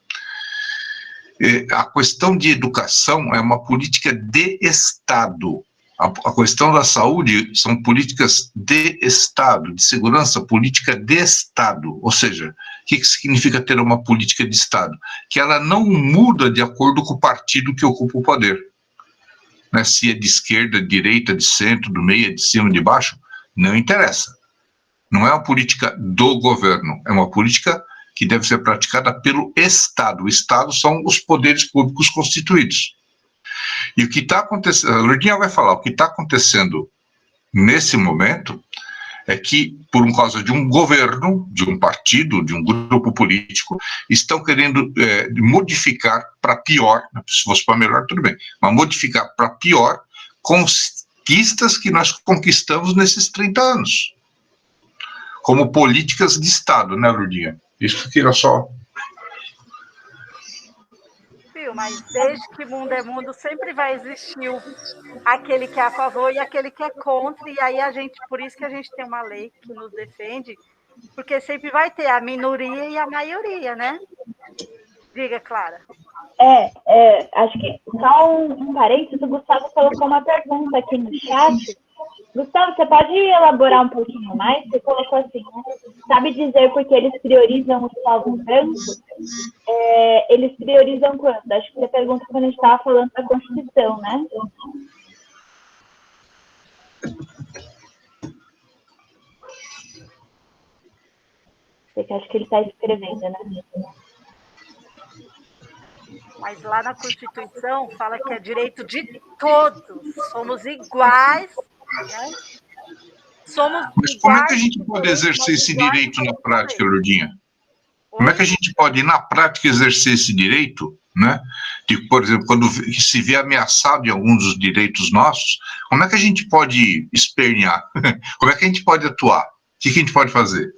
A questão de educação é uma política de Estado. A questão da saúde são políticas de Estado, de segurança, política de Estado. Ou seja, o que significa ter uma política de Estado? Que ela não muda de acordo com o partido que ocupa o poder, né? Se é de esquerda, de direita, de centro, do meio, de cima, de baixo, não interessa. Não é uma política do governo, é uma política que deve ser praticada pelo Estado. O Estado são os poderes públicos constituídos. E o que está acontecendo, a Lourdinha vai falar, o que está acontecendo nesse momento é que, por causa de um governo, de um partido, de um grupo político, estão querendo modificar para pior, se fosse para melhor, tudo bem, mas modificar para pior conquistas que nós conquistamos nesses 30 anos, como políticas de Estado, né, Lourdinha? Isso que era só... Mas desde que mundo é mundo, sempre vai existir aquele que é a favor e aquele que é contra, e aí por isso que a gente tem uma lei que nos defende, porque sempre vai ter a minoria e a maioria, né? Diga, Clara. Acho que só um parênteses, o Gustavo colocou uma pergunta aqui no chat. Gustavo, você pode elaborar um pouquinho mais? Você colocou assim, né? Sabe dizer por que eles priorizam os povos brancos? Eles priorizam quando? Acho que você pergunta quando a gente estava falando da Constituição, né? Acho que ele está escrevendo, né? Mas lá na Constituição fala que é direito de todos, somos iguais, né? Mas como é que a gente pode exercer esse direito na prática, Lourdinha? Como é que a gente pode, na prática, exercer esse direito, né? De, por exemplo, quando se vê ameaçado em alguns dos direitos nossos, como é que a gente pode espernear? Como é que a gente pode atuar? O que a gente pode fazer?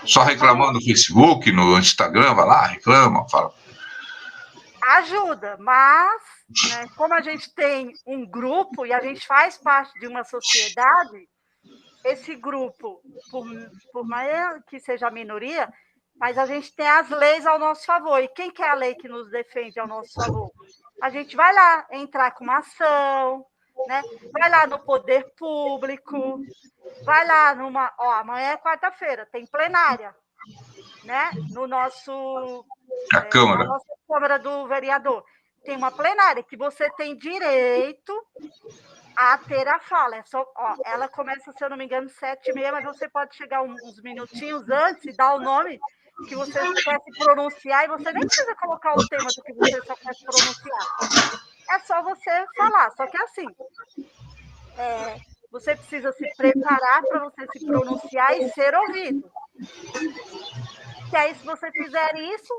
Só reclamando no Facebook, no Instagram, vai lá, reclama, fala. Ajuda, mas, né, como a gente tem um grupo e a gente faz parte de uma sociedade, esse grupo, por mais que seja a minoria, mas a gente tem as leis ao nosso favor. E quem que é a lei que nos defende ao nosso favor? A gente vai lá entrar com uma ação, né? Vai lá no poder público, vai lá numa... amanhã é quarta-feira, tem plenária, né? No nosso... A Câmara. Na nossa Câmara do Vereador. Tem uma plenária que você tem direito a ter a fala. Ela começa, se eu não me engano, 7h30, mas você pode chegar uns minutinhos antes e dar o nome que você quer se pronunciar, e você nem precisa colocar o tema do que você só quer se pronunciar. É só você falar. Só que assim, você precisa se preparar para você se pronunciar e ser ouvido. Que aí, se você fizer isso,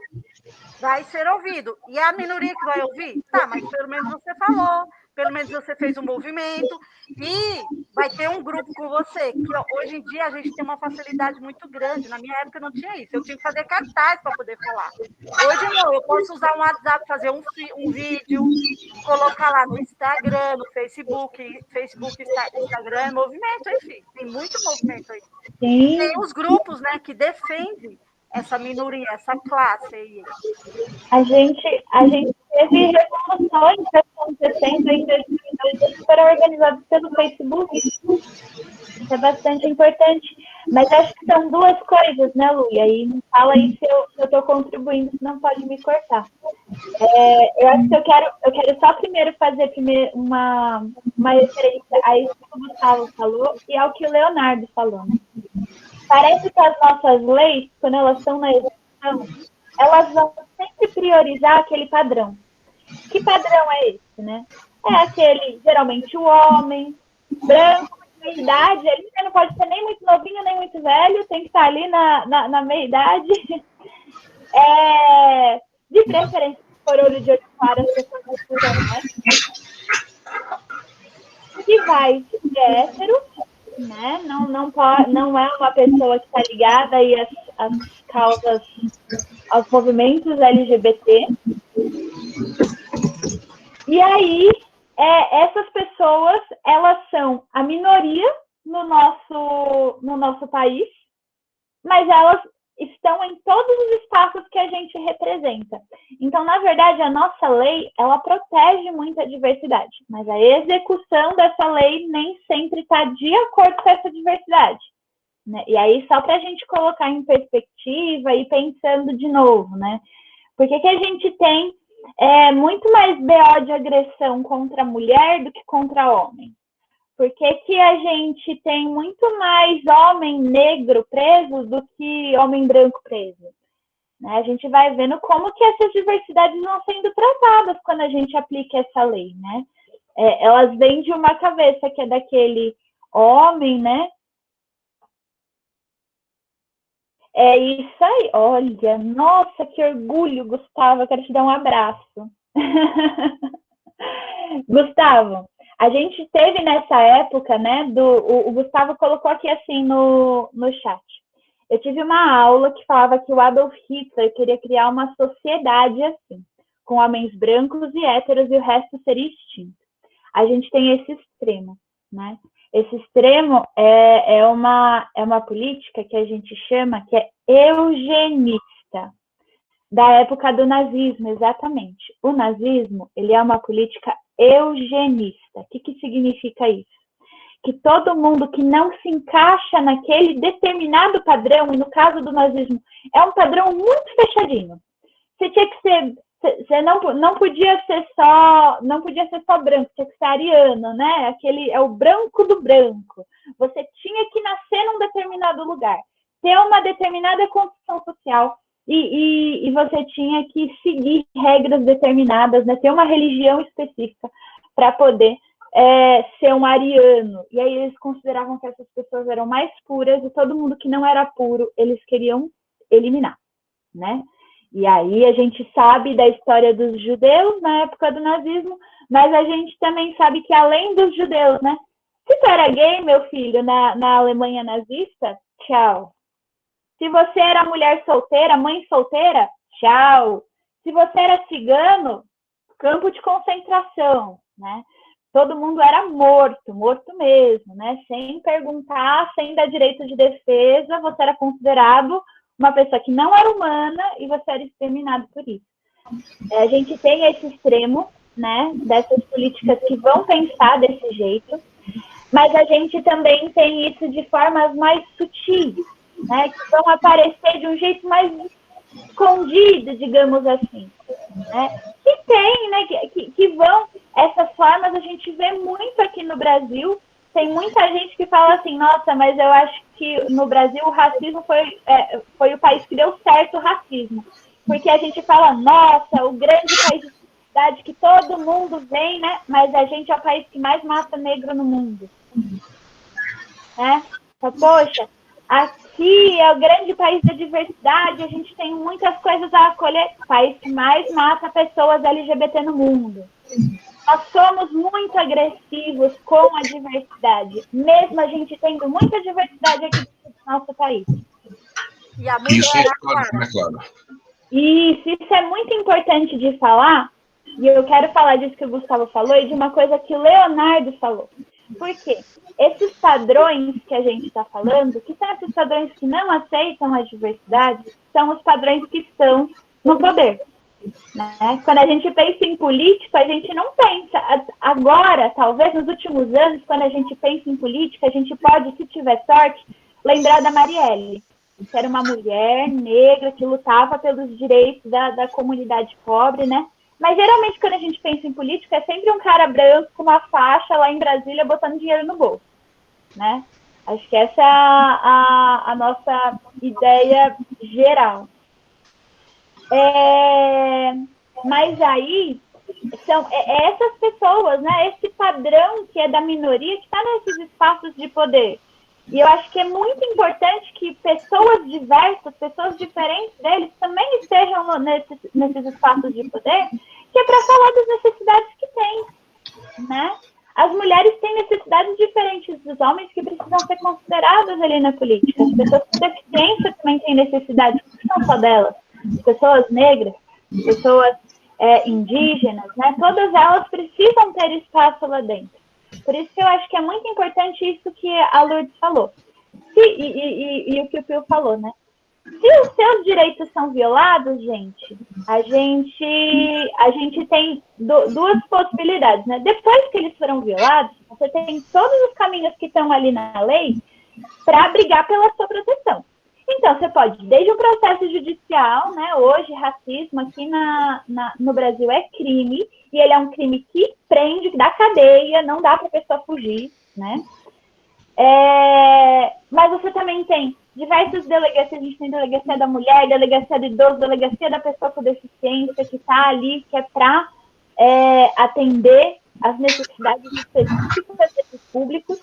vai ser ouvido. E a minoria que vai ouvir? Tá, mas pelo menos você falou, pelo menos você fez um movimento, e vai ter um grupo com você, que hoje em dia a gente tem uma facilidade muito grande. Na minha época não tinha isso, eu tinha que fazer cartaz para poder falar. Hoje não, eu posso usar um WhatsApp, fazer um vídeo, colocar lá no Instagram, no Facebook, Instagram, movimento, enfim, tem muito movimento aí. Sim. Tem os grupos, né, que defendem essa minoria, essa classe aí. A gente teve revoluções acontecendo em 2022 que foram organizadas pelo Facebook. Isso é bastante importante. Mas acho que são duas coisas, né, Lu? E aí me fala aí se eu estou contribuindo, se não pode me cortar. Eu acho que eu quero só primeiro fazer uma referência a isso que o Gustavo falou e ao que o Leonardo falou, né? Parece que as nossas leis, quando elas estão na execução, elas vão sempre priorizar aquele padrão. Que padrão é esse, né? É aquele, geralmente, o homem, branco, meia-idade, ele não pode ser nem muito novinho, nem muito velho, tem que estar ali na meia-idade. De preferência, por olho de olho claro, as pessoas estudam, né? Que vai ser hétero, né? Não é uma pessoa que está ligada aí às causas, aos movimentos LGBT. E aí, essas pessoas, elas são a minoria no nosso país, mas elas estão em todos os espaços que a gente representa. Então, na verdade, a nossa lei, ela protege muito a diversidade, mas a execução dessa lei nem sempre está de acordo com essa diversidade, né? E aí, só para a gente colocar em perspectiva e pensando de novo, né? Por que a gente tem muito mais BO de agressão contra a mulher do que contra homem? Por que que a gente tem muito mais homem negro preso do que homem branco preso? Né? A gente vai vendo como que essas diversidades vão sendo tratadas quando a gente aplica essa lei, né? Elas vêm de uma cabeça que é daquele homem, né? É isso aí. Olha, nossa, que orgulho, Gustavo. Eu quero te dar um abraço. Gustavo, a gente teve nessa época, né? O Gustavo colocou aqui assim no chat. Eu tive uma aula que falava que o Adolf Hitler queria criar uma sociedade assim, com homens brancos e héteros e o resto seria extinto. A gente tem esse extremo, né? Esse extremo é uma política que a gente chama que é eugenista, da época do nazismo, exatamente. O nazismo, ele é uma política eugenista. O que significa isso? Que todo mundo que não se encaixa naquele determinado padrão, e no caso do nazismo, é um padrão muito fechadinho. Você tinha que ser... Você não podia ser só branco, tinha que ser ariano, né? Aquele é o branco do branco. Você tinha que nascer num determinado lugar, ter uma determinada condição social e você tinha que seguir regras determinadas, né? Ter uma religião específica para poder ser um ariano. E aí eles consideravam que essas pessoas eram mais puras e todo mundo que não era puro eles queriam eliminar, né? E aí a gente sabe da história dos judeus na época do nazismo, mas a gente também sabe que além dos judeus, né? Se tu era gay, meu filho, na Alemanha nazista, tchau. Se você era mulher solteira, mãe solteira, tchau. Se você era cigano, campo de concentração, né? Todo mundo era morto mesmo, né? Sem perguntar, sem dar direito de defesa, você era considerado uma pessoa que não era humana e você era exterminado por isso. A gente tem esse extremo, né, dessas políticas que vão pensar desse jeito, mas a gente também tem isso de formas mais sutis, né, que vão aparecer de um jeito mais escondido, digamos assim, né, que tem, né, que vão, essas formas a gente vê muito aqui no Brasil. Tem muita gente que fala assim, nossa, mas eu acho que no Brasil o racismo foi o país que deu certo o racismo. Porque a gente fala, nossa, o grande país de cidade que todo mundo vem, né? Mas a gente é o país que mais mata negro no mundo. Né? Então, poxa, aqui é o grande país da diversidade, a gente tem muitas coisas a acolher. O país que mais mata pessoas LGBT no mundo. Nós somos muito agressivos com a diversidade, mesmo a gente tendo muita diversidade aqui no nosso país. E a mulher, isso é claro, né, Clara? Isso é muito importante de falar, e eu quero falar disso que o Gustavo falou e de uma coisa que o Leonardo falou. Por quê? Esses padrões que a gente está falando, que são esses padrões que não aceitam a diversidade, são os padrões que estão no poder. Né? Quando a gente pensa em político, a gente não pensa. Agora, talvez nos últimos anos, quando a gente pensa em política, a gente pode, se tiver sorte, lembrar da Marielle, que era uma mulher negra que lutava pelos direitos da comunidade pobre, né? Mas geralmente quando a gente pensa em política, é sempre um cara branco com uma faixa lá em Brasília botando dinheiro no bolso, né? Acho que essa é a nossa ideia geral. Mas aí são essas pessoas, né? Esse padrão que é da minoria que está nesses espaços de poder. E eu acho que é muito importante que pessoas diversas, pessoas diferentes deles, também estejam nesses espaços de poder, que é para falar das necessidades que tem, né? As mulheres têm necessidades diferentes dos homens que precisam ser consideradas ali na política. As pessoas com deficiência também têm necessidades, não só delas. Pessoas negras, pessoas indígenas, né? Todas elas precisam ter espaço lá dentro. Por isso que eu acho que é muito importante isso que a Lourdes falou. E o que o Pio falou, né? Se os seus direitos são violados, gente, a gente tem duas possibilidades, né? Depois que eles foram violados, você tem todos os caminhos que estão ali na lei para brigar pela sua proteção. Então, você pode, desde o processo judicial, né? Hoje, racismo aqui no Brasil é crime, e ele é um crime que prende, que dá cadeia, não dá para a pessoa fugir, né? Mas você também tem diversas delegacias, a gente tem delegacia da mulher, delegacia do idoso, delegacia da pessoa com deficiência, que está ali, que é para atender as necessidades específicas desses públicos.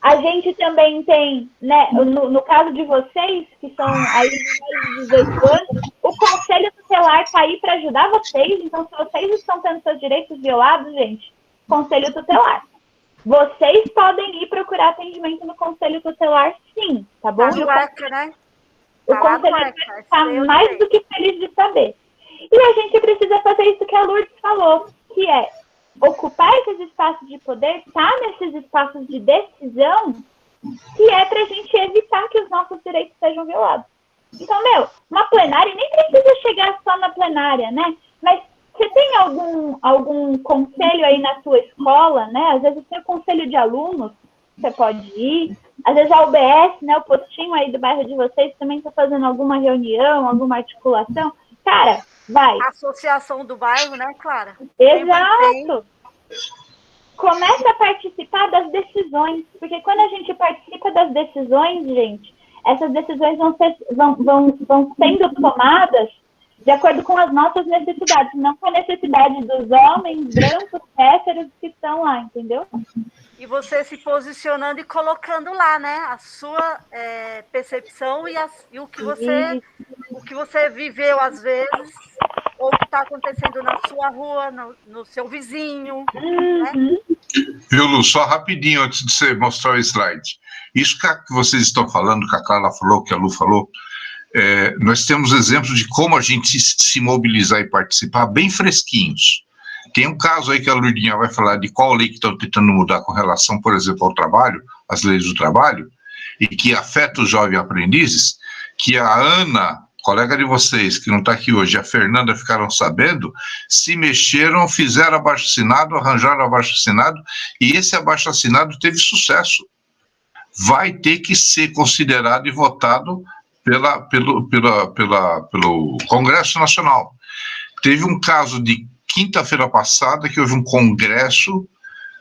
A gente também tem, né, no caso de vocês, que são aí de 18 anos, o Conselho Tutelar está aí para ajudar vocês. Então, se vocês estão tendo seus direitos violados, gente, Conselho Tutelar. Vocês podem ir procurar atendimento no Conselho Tutelar, sim, tá bom? Tá no ECA, né? O Conselho está mais do que feliz de saber. E a gente precisa fazer isso que a Lourdes falou, que é ocupar esses espaços de poder, estar nesses espaços de decisão, que é para a gente evitar que os nossos direitos sejam violados. Então, uma plenária, nem precisa chegar só na plenária, né? Mas você tem algum conselho aí na sua escola, né? Às vezes tem o conselho de alunos, você pode ir. Às vezes a UBS, né, o postinho aí do bairro de vocês também está fazendo alguma reunião, alguma articulação. Cara, vai. Associação do bairro, né, Clara? Exato. Começa a participar das decisões, porque quando a gente participa das decisões, gente, essas decisões vão sendo tomadas de acordo com as nossas necessidades, não com a necessidade dos homens brancos, héteros que estão lá, entendeu? E você se posicionando e colocando lá, né, a sua percepção e o que você viveu às vezes, ou o que está acontecendo na sua rua, no seu vizinho, né? Viu, Lu, só rapidinho antes de você mostrar o slide. Isso que vocês estão falando, que a Clara falou, que a Lu falou, nós temos exemplos de como a gente se mobilizar e participar bem fresquinhos. Tem um caso aí que a Lourdinha vai falar de qual lei que estão tentando mudar com relação, por exemplo, ao trabalho, as leis do trabalho, e que afeta os jovens aprendizes, que a Ana, colega de vocês, que não está aqui hoje, a Fernanda ficaram sabendo, se mexeram, fizeram abaixo-assinado, arranjaram abaixo-assinado, e esse abaixo-assinado teve sucesso. Vai ter que ser considerado e votado pelo Congresso Nacional. Teve um caso de quinta-feira passada que houve um congresso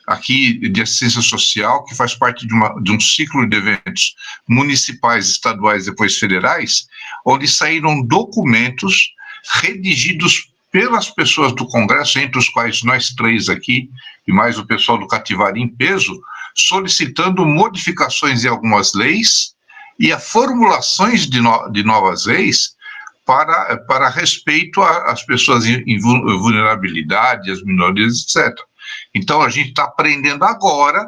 aqui de assistência social, que faz parte de um ciclo de eventos municipais, estaduais e depois federais, onde saíram documentos redigidos pelas pessoas do Congresso, entre os quais nós três aqui, e mais o pessoal do Cativari em peso, solicitando modificações em algumas leis e a formulações de novas leis para respeito às pessoas em vulnerabilidade, às minorias, etc. Então, a gente está aprendendo agora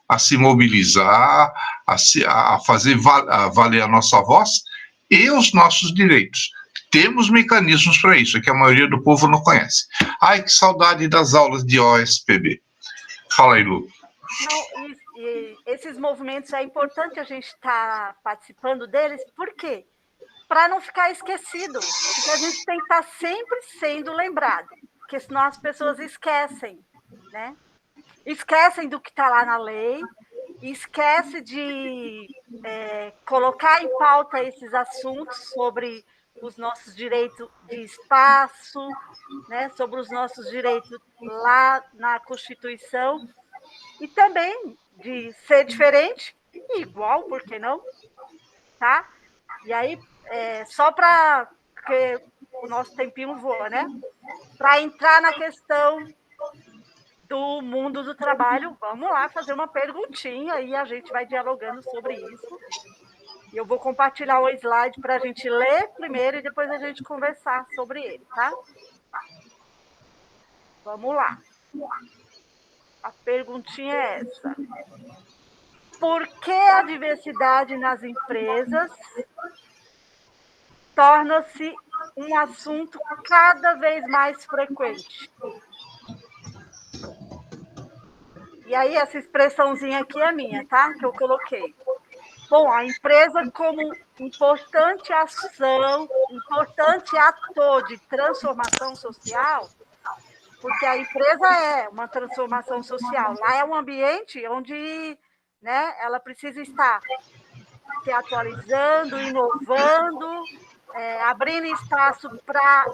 a se mobilizar, a fazer valer a nossa voz e os nossos direitos. Temos mecanismos para isso, que a maioria do povo não conhece. Ai, que saudade das aulas de OSPB. Fala aí, Lu. Não, esses movimentos, é importante a gente estar participando deles, por quê? Para não ficar esquecido, porque a gente tem que estar sempre sendo lembrado, porque senão as pessoas esquecem, né? Esquecem do que está lá na lei, esquece de colocar em pauta esses assuntos sobre os nossos direitos de espaço, né? Sobre os nossos direitos lá na Constituição, e também de ser diferente e igual, por que não? Tá? E aí, só para que o nosso tempinho voa, né? Para entrar na questão do mundo do trabalho, vamos lá fazer uma perguntinha e a gente vai dialogando sobre isso. E eu vou compartilhar o slide para a gente ler primeiro e depois a gente conversar sobre ele, tá? Vamos lá. A perguntinha é essa. Por que a diversidade nas empresas torna-se um assunto cada vez mais frequente? E aí, essa expressãozinha aqui é minha, tá? Que eu coloquei. Bom, a empresa como importante ação, importante ator de transformação social, porque a empresa é uma transformação social. Lá é um ambiente onde, né, ela precisa estar se atualizando, inovando, abrindo espaço para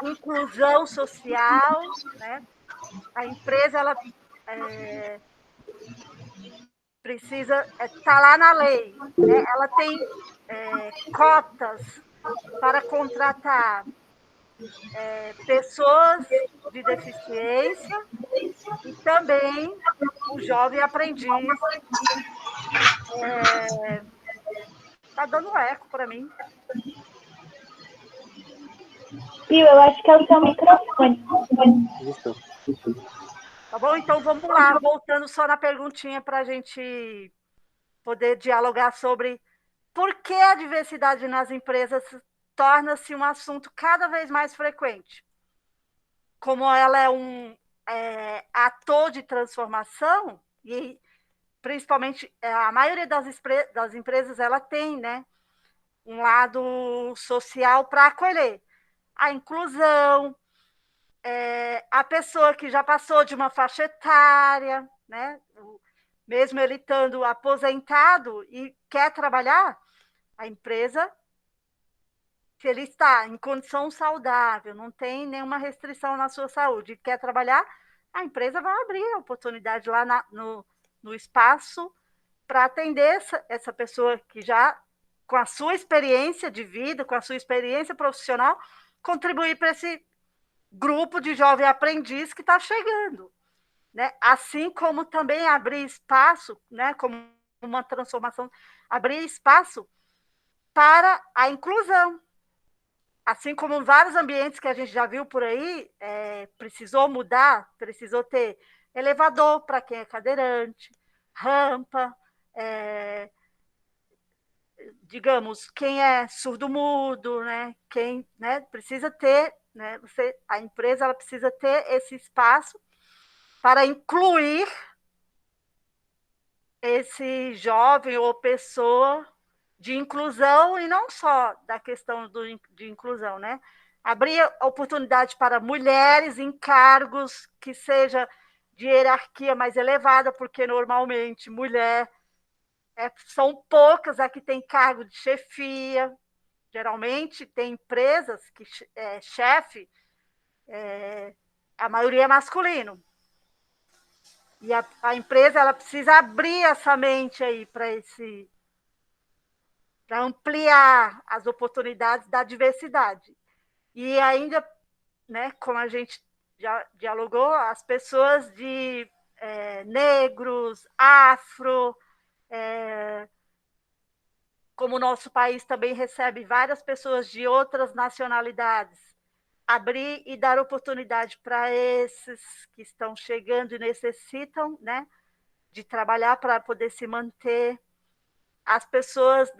inclusão social, né? A empresa ela precisa estar lá na lei, né? Ela tem cotas para contratar pessoas de deficiência e também o jovem aprendiz. Tá dando eco para mim. Pio, eu acho que é o seu microfone. Isso. Tá bom? Então vamos lá, voltando só na perguntinha para a gente poder dialogar sobre por que a diversidade nas empresas torna-se um assunto cada vez mais frequente. Como ela é um ator de transformação, e principalmente a maioria das empresas ela tem, né, um lado social para acolher a inclusão, a pessoa que já passou de uma faixa etária, né, mesmo ele estando aposentado e quer trabalhar, a empresa, se ele está em condição saudável, não tem nenhuma restrição na sua saúde, quer trabalhar, a empresa vai abrir a oportunidade lá no espaço para atender essa pessoa que já, com a sua experiência de vida, com a sua experiência profissional, contribuir para esse grupo de jovem aprendiz que está chegando. Né? Assim como também abrir espaço, né, como uma transformação, abrir espaço para a inclusão. Assim como vários ambientes que a gente já viu por aí, precisou mudar, precisou ter elevador para quem é cadeirante, rampa, digamos, quem é surdo-mudo, né? Quem, né, precisa ter, né, a empresa ela precisa ter esse espaço para incluir esse jovem ou pessoa de inclusão, e não só da questão de inclusão, né? Abrir oportunidade para mulheres em cargos que seja de hierarquia mais elevada, porque normalmente mulher são poucas a que tem cargo de chefia. Geralmente tem empresas que chefe, a maioria é masculino. E a empresa ela precisa abrir essa mente aí para ampliar as oportunidades da diversidade. E ainda, né, como a gente já dialogou, as pessoas de negros, afro, como o nosso país também recebe várias pessoas de outras nacionalidades, abrir e dar oportunidade para esses que estão chegando e necessitam, né, de trabalhar para poder se manter, as pessoas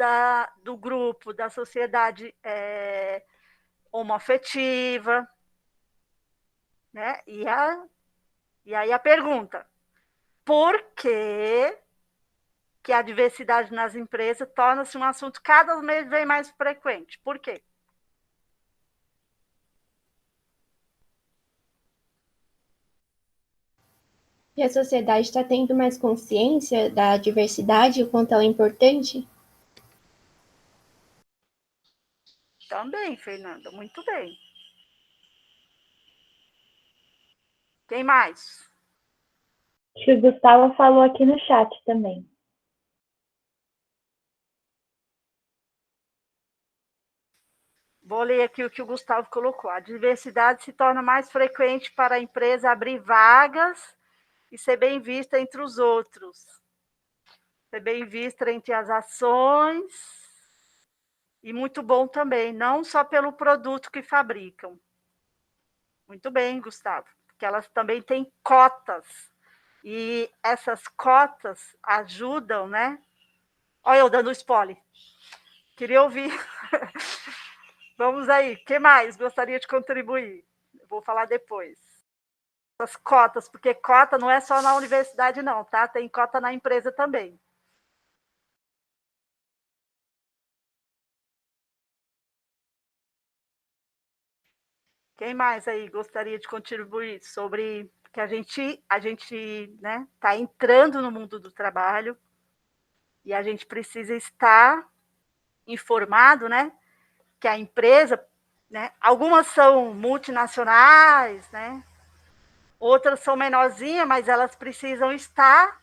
do grupo, da sociedade homoafetiva, né? E aí a pergunta, por que a diversidade nas empresas torna-se um assunto cada vez mais frequente? Por quê? E a sociedade está tendo mais consciência da diversidade e o quanto ela é importante? Também, Fernanda, muito bem. Quem mais? Acho que o Gustavo falou aqui no chat também. Vou ler aqui o que o Gustavo colocou. A diversidade se torna mais frequente para a empresa abrir vagas e ser bem vista entre os outros. Ser bem vista entre as ações. E muito bom também, não só pelo produto que fabricam. Muito bem, Gustavo, porque elas também têm cotas. E essas cotas ajudam, né? Olha eu dando spoiler. Queria ouvir. Vamos aí, o que mais gostaria de contribuir? Eu vou falar depois. As cotas, porque cota não é só na universidade, não, tá? Tem cota na empresa também. Quem mais aí gostaria de contribuir sobre que a gente, né, está entrando no mundo do trabalho e a gente precisa estar informado, né, que a empresa, né, algumas são multinacionais, né, Outras são menorzinhas, mas elas precisam estar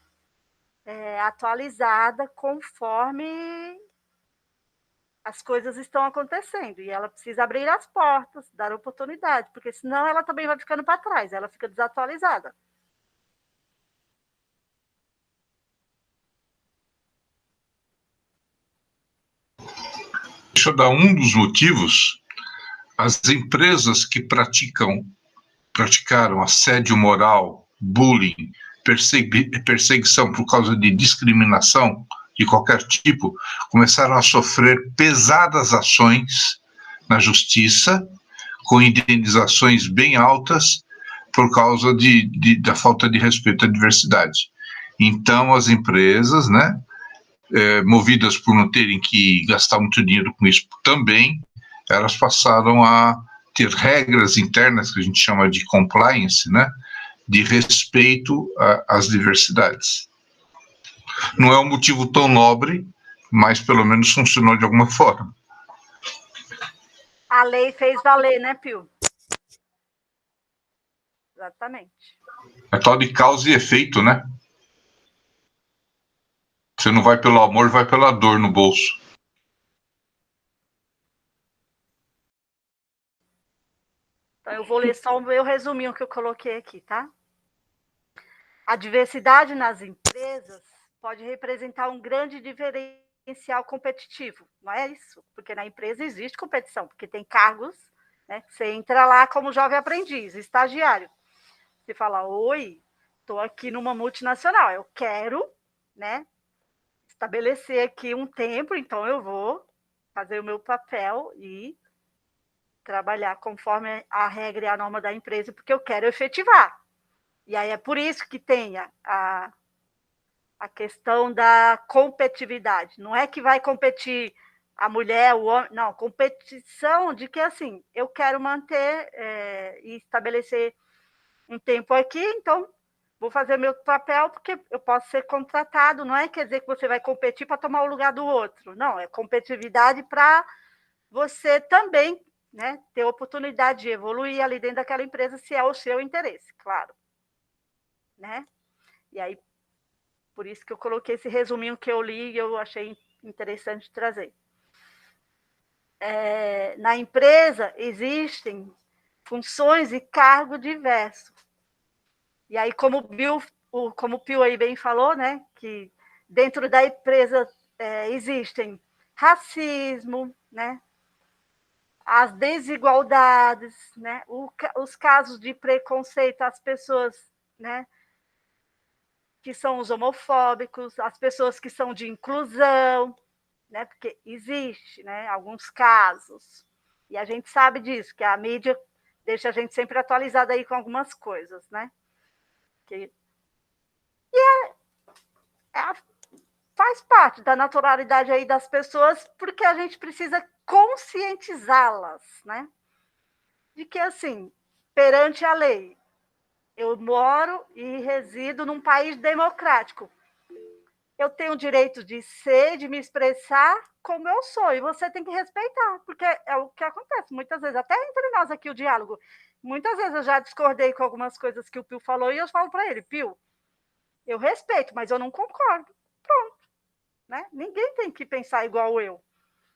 atualizadas conforme as coisas estão acontecendo. E ela precisa abrir as portas, dar oportunidade, porque senão ela também vai ficando para trás, ela fica desatualizada. Deixa eu dar um dos motivos. As empresas que praticaram assédio moral, bullying, perseguição por causa de discriminação de qualquer tipo, começaram a sofrer pesadas ações na justiça, com indenizações bem altas, por causa da falta de respeito à diversidade. Então, as empresas, né, movidas por não terem que gastar muito dinheiro com isso também, elas passaram a ter regras internas, que a gente chama de compliance, né, de respeito às diversidades. Não é um motivo tão nobre, mas pelo menos funcionou de alguma forma. A lei fez valer, né, Pio? Exatamente. É tal de causa e efeito, né? Você não vai pelo amor, vai pela dor no bolso. Então, eu vou ler só o meu resuminho que eu coloquei aqui, tá? A diversidade nas empresas pode representar um grande diferencial competitivo, não é isso? Porque na empresa existe competição, porque tem cargos, né? Você entra lá como jovem aprendiz, estagiário. Você fala, oi, estou aqui numa multinacional, eu quero, né, estabelecer aqui um tempo, então eu vou fazer o meu papel e trabalhar conforme a regra e a norma da empresa, porque eu quero efetivar. E aí é por isso que tem a questão da competitividade. Não é que vai competir a mulher, o homem, não, competição de que, assim, eu quero manter e estabelecer um tempo aqui, então vou fazer meu papel porque eu posso ser contratado, não é quer dizer que você vai competir para tomar o lugar do outro, não, é competitividade para você também, né, ter oportunidade de evoluir ali dentro daquela empresa, se é o seu interesse, claro. Né? E aí, por isso que eu coloquei esse resuminho que eu li e eu achei interessante trazer. Na empresa existem funções e cargos diversos. E aí, como o Pio aí bem falou, né, que dentro da empresa existem racismo, né, as desigualdades, né, os casos de preconceito às pessoas, né, que são os homofóbicos, as pessoas que são de inclusão, né, porque existe, né, alguns casos, e a gente sabe disso, que a mídia deixa a gente sempre atualizada aí com algumas coisas, né? Faz parte da naturalidade aí das pessoas, porque a gente precisa conscientizá-las, né? De que, assim, perante a lei, eu moro e resido num país democrático. Eu tenho o direito de ser, de me expressar como eu sou, e você tem que respeitar, porque é o que acontece muitas vezes, até entre nós aqui o diálogo. Muitas vezes eu já discordei com algumas coisas que o Pio falou, e eu falo para ele, Pio, eu respeito, mas eu não concordo. Pronto. Né? Ninguém tem que pensar igual eu.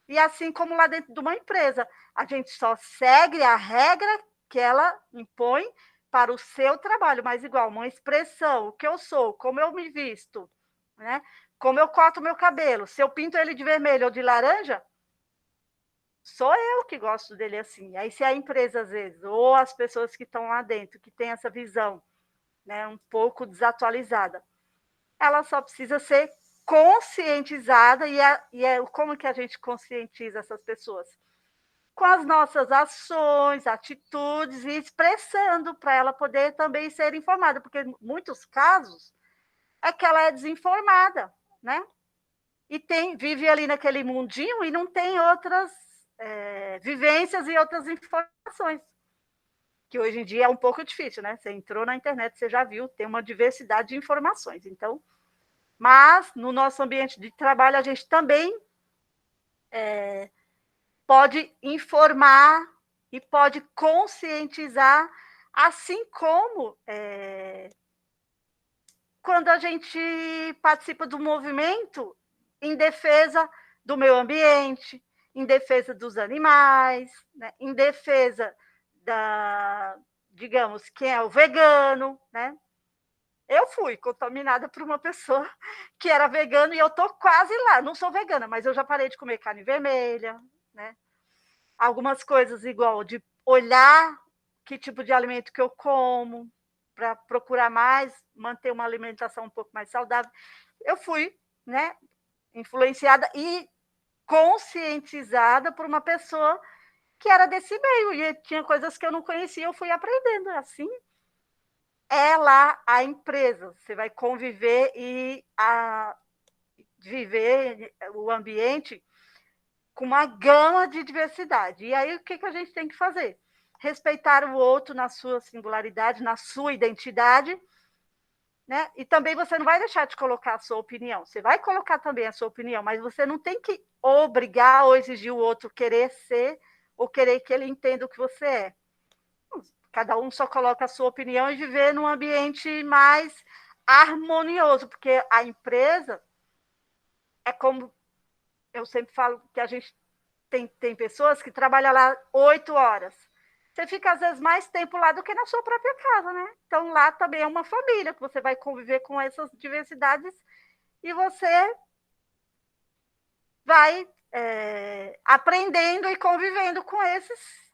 E assim como lá dentro de uma empresa, a gente só segue a regra que ela impõe para o seu trabalho, mas igual, uma expressão, o que eu sou, como eu me visto, né? Como eu corto meu cabelo, se eu pinto ele de vermelho ou de laranja, sou eu que gosto dele assim. Aí se a empresa, às vezes, ou as pessoas que estão lá dentro, que têm essa visão, né, um pouco desatualizada, ela só precisa ser conscientizada, como que a gente conscientiza essas pessoas? Com as nossas ações, atitudes, e expressando para ela poder também ser informada, porque em muitos casos é que ela é desinformada, né? E vive ali naquele mundinho e não tem outras vivências e outras informações, que hoje em dia é um pouco difícil, né? Você entrou na internet, você já viu, tem uma diversidade de informações, então, mas no nosso ambiente de trabalho a gente também pode informar e pode conscientizar Assim como quando a gente participa do movimento em defesa do meio ambiente, em defesa dos animais, né? Em defesa digamos, quem é o vegano, né? Eu fui contaminada por uma pessoa que era vegana e eu tô quase lá. Não sou vegana, mas eu já parei de comer carne vermelha, né? Algumas coisas igual de olhar que tipo de alimento que eu como, para procurar manter uma alimentação um pouco mais saudável. Eu fui, né, influenciada e conscientizada por uma pessoa que era desse meio, e tinha coisas que eu não conhecia, eu fui aprendendo. Assim é lá a empresa, você vai conviver e viver o ambiente com uma gama de diversidade. E aí, o que a gente tem que fazer? Respeitar o outro na sua singularidade, na sua identidade, né? E também você não vai deixar de colocar a sua opinião. Você vai colocar também a sua opinião, mas você não tem que obrigar ou exigir o outro querer ser ou querer que ele entenda o que você é. Cada um só coloca a sua opinião e viver num ambiente mais harmonioso, porque a empresa é como eu sempre falo, que a gente tem pessoas que trabalham lá 8 horas. Você fica, às vezes, mais tempo lá do que na sua própria casa, né? Então, lá também é uma família, que você vai conviver com essas diversidades e você vai aprendendo e convivendo com esses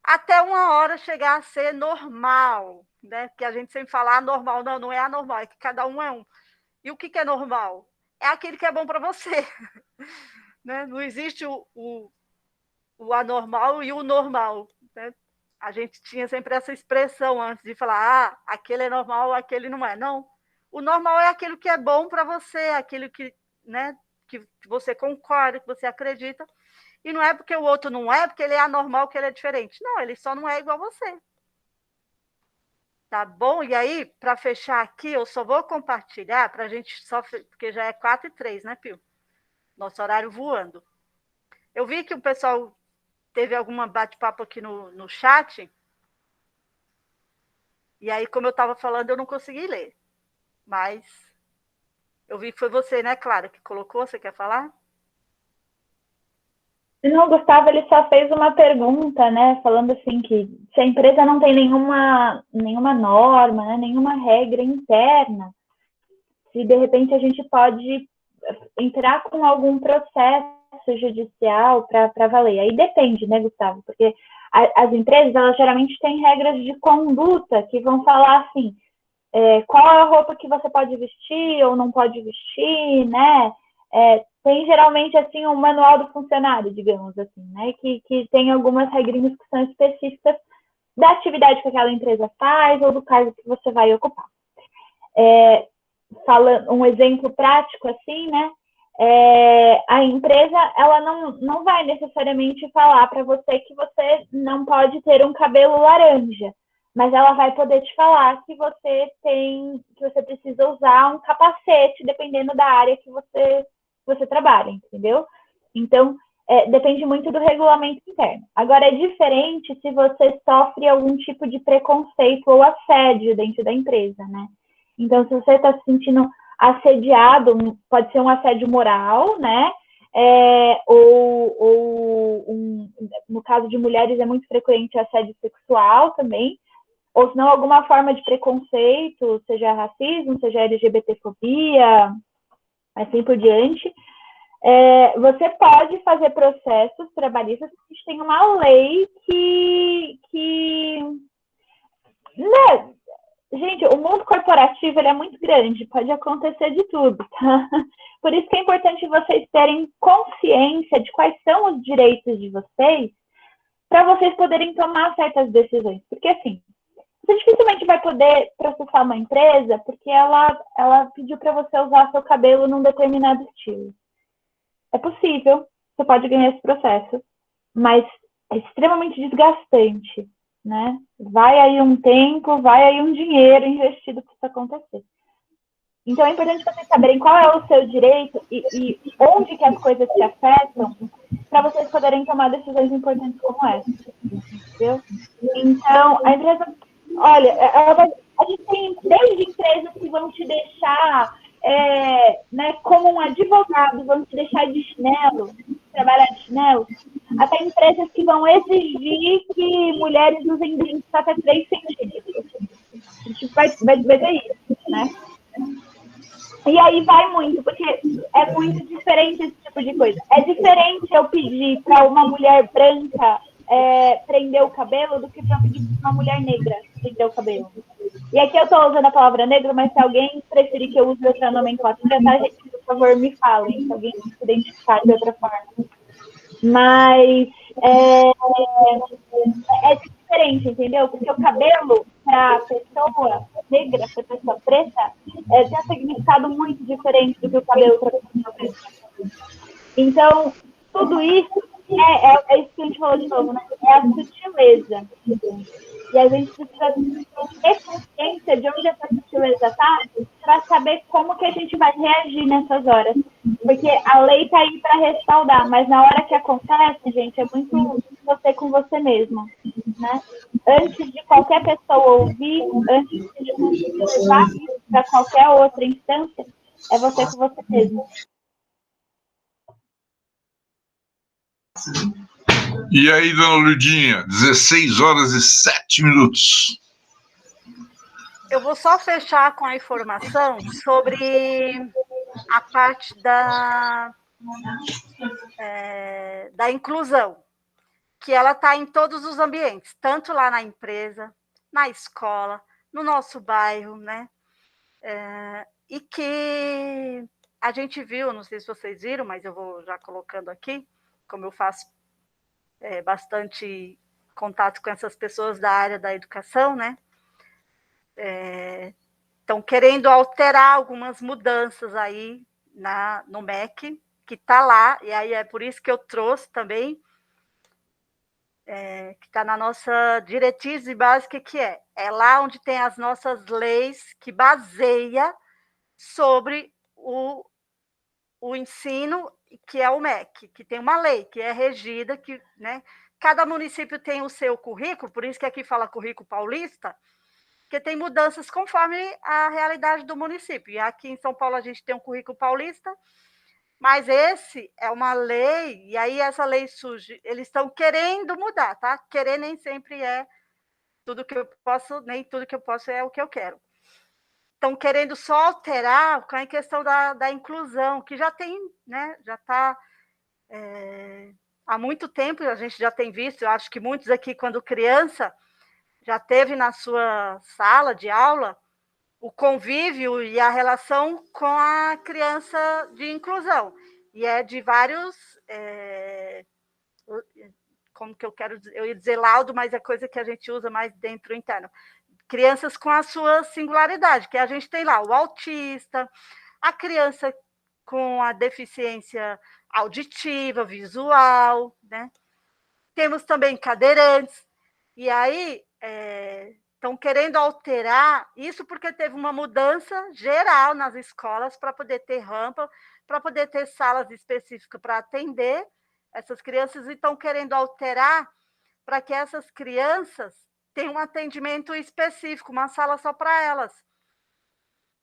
até uma hora chegar a ser normal, né? Que a gente sempre fala anormal. Não, não é anormal, é que cada um é um. E o que é normal? É aquele que é bom para você. Né? Não existe o anormal e o normal. Né? A gente tinha sempre essa expressão antes de falar, aquele é normal, aquele não é. Não. O normal é aquilo que é bom para você, aquilo que, né, que você concorda, que você acredita. E não é porque o outro não é, porque ele é anormal, que ele é diferente. Não, ele só não é igual a você. Tá bom? E aí, para fechar aqui, eu só vou compartilhar para a gente porque já é 4h03, né, Pio? Nosso horário voando. Eu vi que o pessoal teve alguma bate-papo aqui no chat, e aí, como eu estava falando, eu não consegui ler. Mas eu vi que foi você, né, Clara, que colocou. Você quer falar? Não, Gustavo, ele só fez uma pergunta, né, falando assim que se a empresa não tem nenhuma norma, né, nenhuma regra interna, se de repente a gente pode entrar com algum processo judicial para valer. Aí depende, né, Gustavo? Porque as empresas, elas geralmente têm regras de conduta que vão falar assim, qual é a roupa que você pode vestir ou não pode vestir, né? Tem geralmente assim um manual do funcionário, digamos assim, né? Que tem algumas regrinhas que são específicas da atividade que aquela empresa faz ou do cargo que você vai ocupar. Falando um exemplo prático assim, né? A empresa, ela não vai necessariamente falar para você que você não pode ter um cabelo laranja, mas ela vai poder te falar que você precisa usar um capacete, dependendo da área que você trabalha, entendeu? Então, depende muito do regulamento interno. Agora, é diferente se você sofre algum tipo de preconceito ou assédio dentro da empresa, né? Então, se você está se sentindo assediado, pode ser um assédio moral, né? No caso de mulheres, é muito frequente assédio sexual também, ou se não, alguma forma de preconceito, seja racismo, seja LGBTfobia, assim por diante. Você pode fazer processos trabalhistas, porque a gente tem uma lei que né? Gente, o mundo corporativo ele é muito grande, pode acontecer de tudo, tá? Por isso que é importante vocês terem consciência de quais são os direitos de vocês, para vocês poderem tomar certas decisões. Porque, assim, você dificilmente vai poder processar uma empresa porque ela pediu para você usar seu cabelo num determinado estilo. É possível, você pode ganhar esse processo, mas é extremamente desgastante, né? Vai aí um tempo, vai aí um dinheiro investido para isso acontecer. Então é importante vocês saberem qual é o seu direito e onde que as coisas te afetam, para vocês poderem tomar decisões importantes como essa. Entendeu? Então, a empresa, olha, a gente tem desde empresas que vão te deixar, né, como um advogado, vão te deixar de chinelo, trabalhar de chinelo, até empresas que vão exigir que mulheres usem brincos até 3 centímetros. A gente vai ver isso, né? E aí vai muito, porque é muito diferente esse tipo de coisa. É diferente eu pedir para uma mulher branca prender o cabelo do que para pedir para uma mulher negra prender o cabelo. E aqui eu estou usando a palavra negra, mas se alguém preferir que eu use outra nomenclatura, tá, gente, por favor, me falem, se alguém se identificar de outra forma. Mas é diferente, entendeu? Porque o cabelo, para pessoa negra, para pessoa preta, tem um significado muito diferente do que o cabelo para pessoa preta. Então, tudo isso é isso que a gente falou de novo, né? É a sutileza. E a gente precisa ter consciência de onde essa sutileza está para saber como que a gente vai reagir nessas horas. Porque a lei está aí para respaldar, mas na hora que acontece, gente, é muito você com você mesmo, né? Antes de qualquer pessoa ouvir, antes de você levar isso para qualquer outra instância, é você com você mesmo. E aí, dona Ludinha, 16h07. Eu vou só fechar com a informação sobre a parte da inclusão, que ela está em todos os ambientes, tanto lá na empresa, na escola, no nosso bairro, né? E que a gente viu, não sei se vocês viram, mas eu vou já colocando aqui, como eu faço bastante contato com essas pessoas da área da educação, né? Estão querendo alterar algumas mudanças aí no MEC, que está lá, e aí é por isso que eu trouxe também, que está na nossa diretriz básica, que é lá onde tem as nossas leis que baseia sobre o ensino, que é o MEC, que tem uma lei que é regida, que, né, cada município tem o seu currículo, por isso que aqui fala currículo paulista, porque tem mudanças conforme a realidade do município. E aqui em São Paulo a gente tem um currículo paulista, mas esse é uma lei, e aí essa lei surge, eles estão querendo mudar, tá? Querer nem sempre é tudo que eu posso, nem tudo que eu posso é o que eu quero. Estão querendo só alterar com a questão da inclusão, que já tem, né? Já está há muito tempo, a gente já tem visto, eu acho que muitos aqui, quando criança, já teve na sua sala de aula o convívio e a relação com a criança de inclusão. E é de vários... como que eu quero dizer? Eu ia dizer laudo, mas é coisa que a gente usa mais dentro interno. Crianças com a sua singularidade, que a gente tem lá o autista, a criança com a deficiência auditiva, visual, né? Temos também cadeirantes. E aí... estão querendo alterar isso porque teve uma mudança geral nas escolas para poder ter rampa, para poder ter salas específicas para atender essas crianças, e estão querendo alterar para que essas crianças tenham um atendimento específico, uma sala só para elas.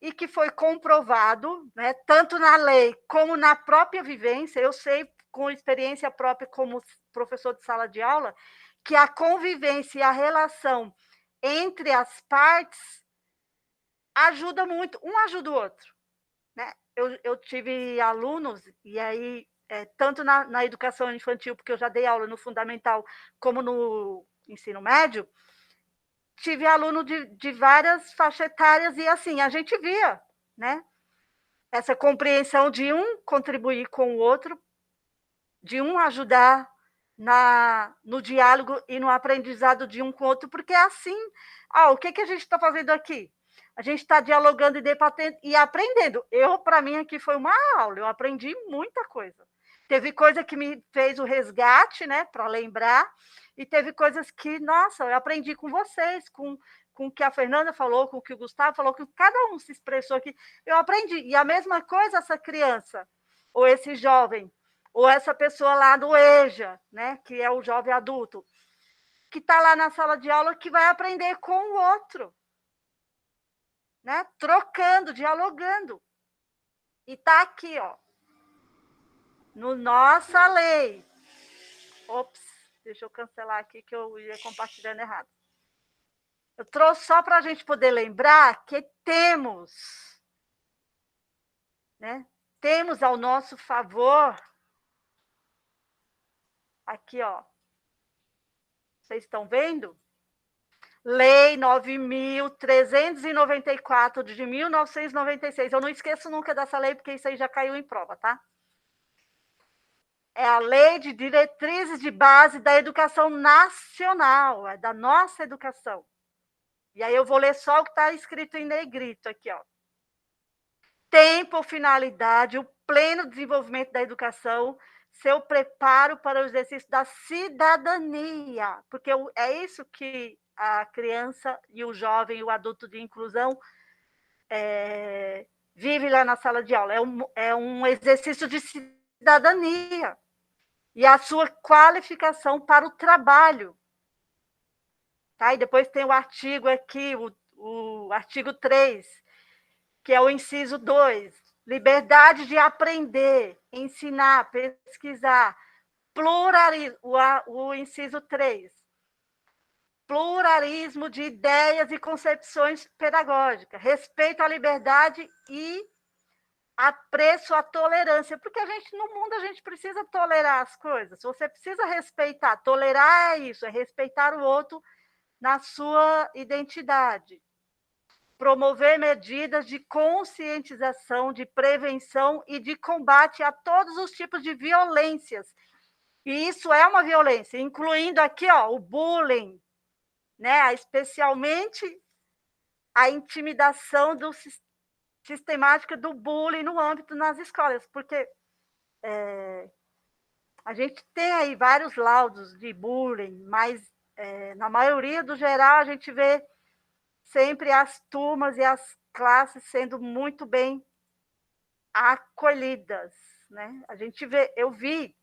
E que foi comprovado, né, tanto na lei como na própria vivência, eu sei com experiência própria como professor de sala de aula, que a convivência e a relação entre as partes ajuda muito, um ajuda o outro, né? Eu tive alunos, e aí, tanto na educação infantil, porque eu já dei aula no fundamental, como no ensino médio, tive aluno de várias faixas etárias, e assim, a gente via, né? Essa compreensão de um contribuir com o outro, de um ajudar no diálogo e no aprendizado de um com o outro, porque é assim, o que a gente está fazendo aqui? A gente está dialogando e debatendo e aprendendo. Para mim, aqui foi uma aula, eu aprendi muita coisa. Teve coisa que me fez o resgate, né, para lembrar, e teve coisas que, nossa, eu aprendi com vocês, com com o que a Fernanda falou, com o que o Gustavo falou, com o que cada um se expressou aqui, eu aprendi. E a mesma coisa essa criança, ou esse jovem, ou essa pessoa lá do EJA, né, que é o jovem adulto, que está lá na sala de aula, que vai aprender com o outro, né, trocando, dialogando. E está aqui, ó, no nossa lei. Ops, deixa eu cancelar aqui que eu ia compartilhando errado. Eu trouxe só para a gente poder lembrar que temos, né? Temos ao nosso favor, aqui, ó. Vocês estão vendo? Lei 9.394 de 1996. Eu não esqueço nunca dessa lei, porque isso aí já caiu em prova, tá? É a Lei de Diretrizes de Base da Educação Nacional, é da nossa educação. E aí eu vou ler só o que está escrito em negrito aqui, ó. Tem por finalidade o pleno desenvolvimento da educação, seu preparo para o exercício da cidadania, porque é isso que a criança e o jovem, o adulto de inclusão vive lá na sala de aula. É um exercício de cidadania e a sua qualificação para o trabalho. Tá? E depois tem o artigo aqui, o artigo 3, que é o inciso 2. Liberdade de aprender, ensinar, pesquisar. Pluralismo, o inciso 3. Pluralismo de ideias e concepções pedagógicas. Respeito à liberdade e apreço à tolerância. Porque no mundo a gente precisa tolerar as coisas. Você precisa respeitar. Tolerar é isso, é respeitar o outro na sua identidade. Promover medidas de conscientização, de prevenção e de combate a todos os tipos de violências. E isso é uma violência, incluindo aqui, ó, o bullying, né? Especialmente a intimidação sistemática do bullying no âmbito nas escolas, porque a gente tem aí vários laudos de bullying, mas na maioria do geral a gente vê sempre as turmas e as classes sendo muito bem acolhidas, né? A gente vê, eu vivi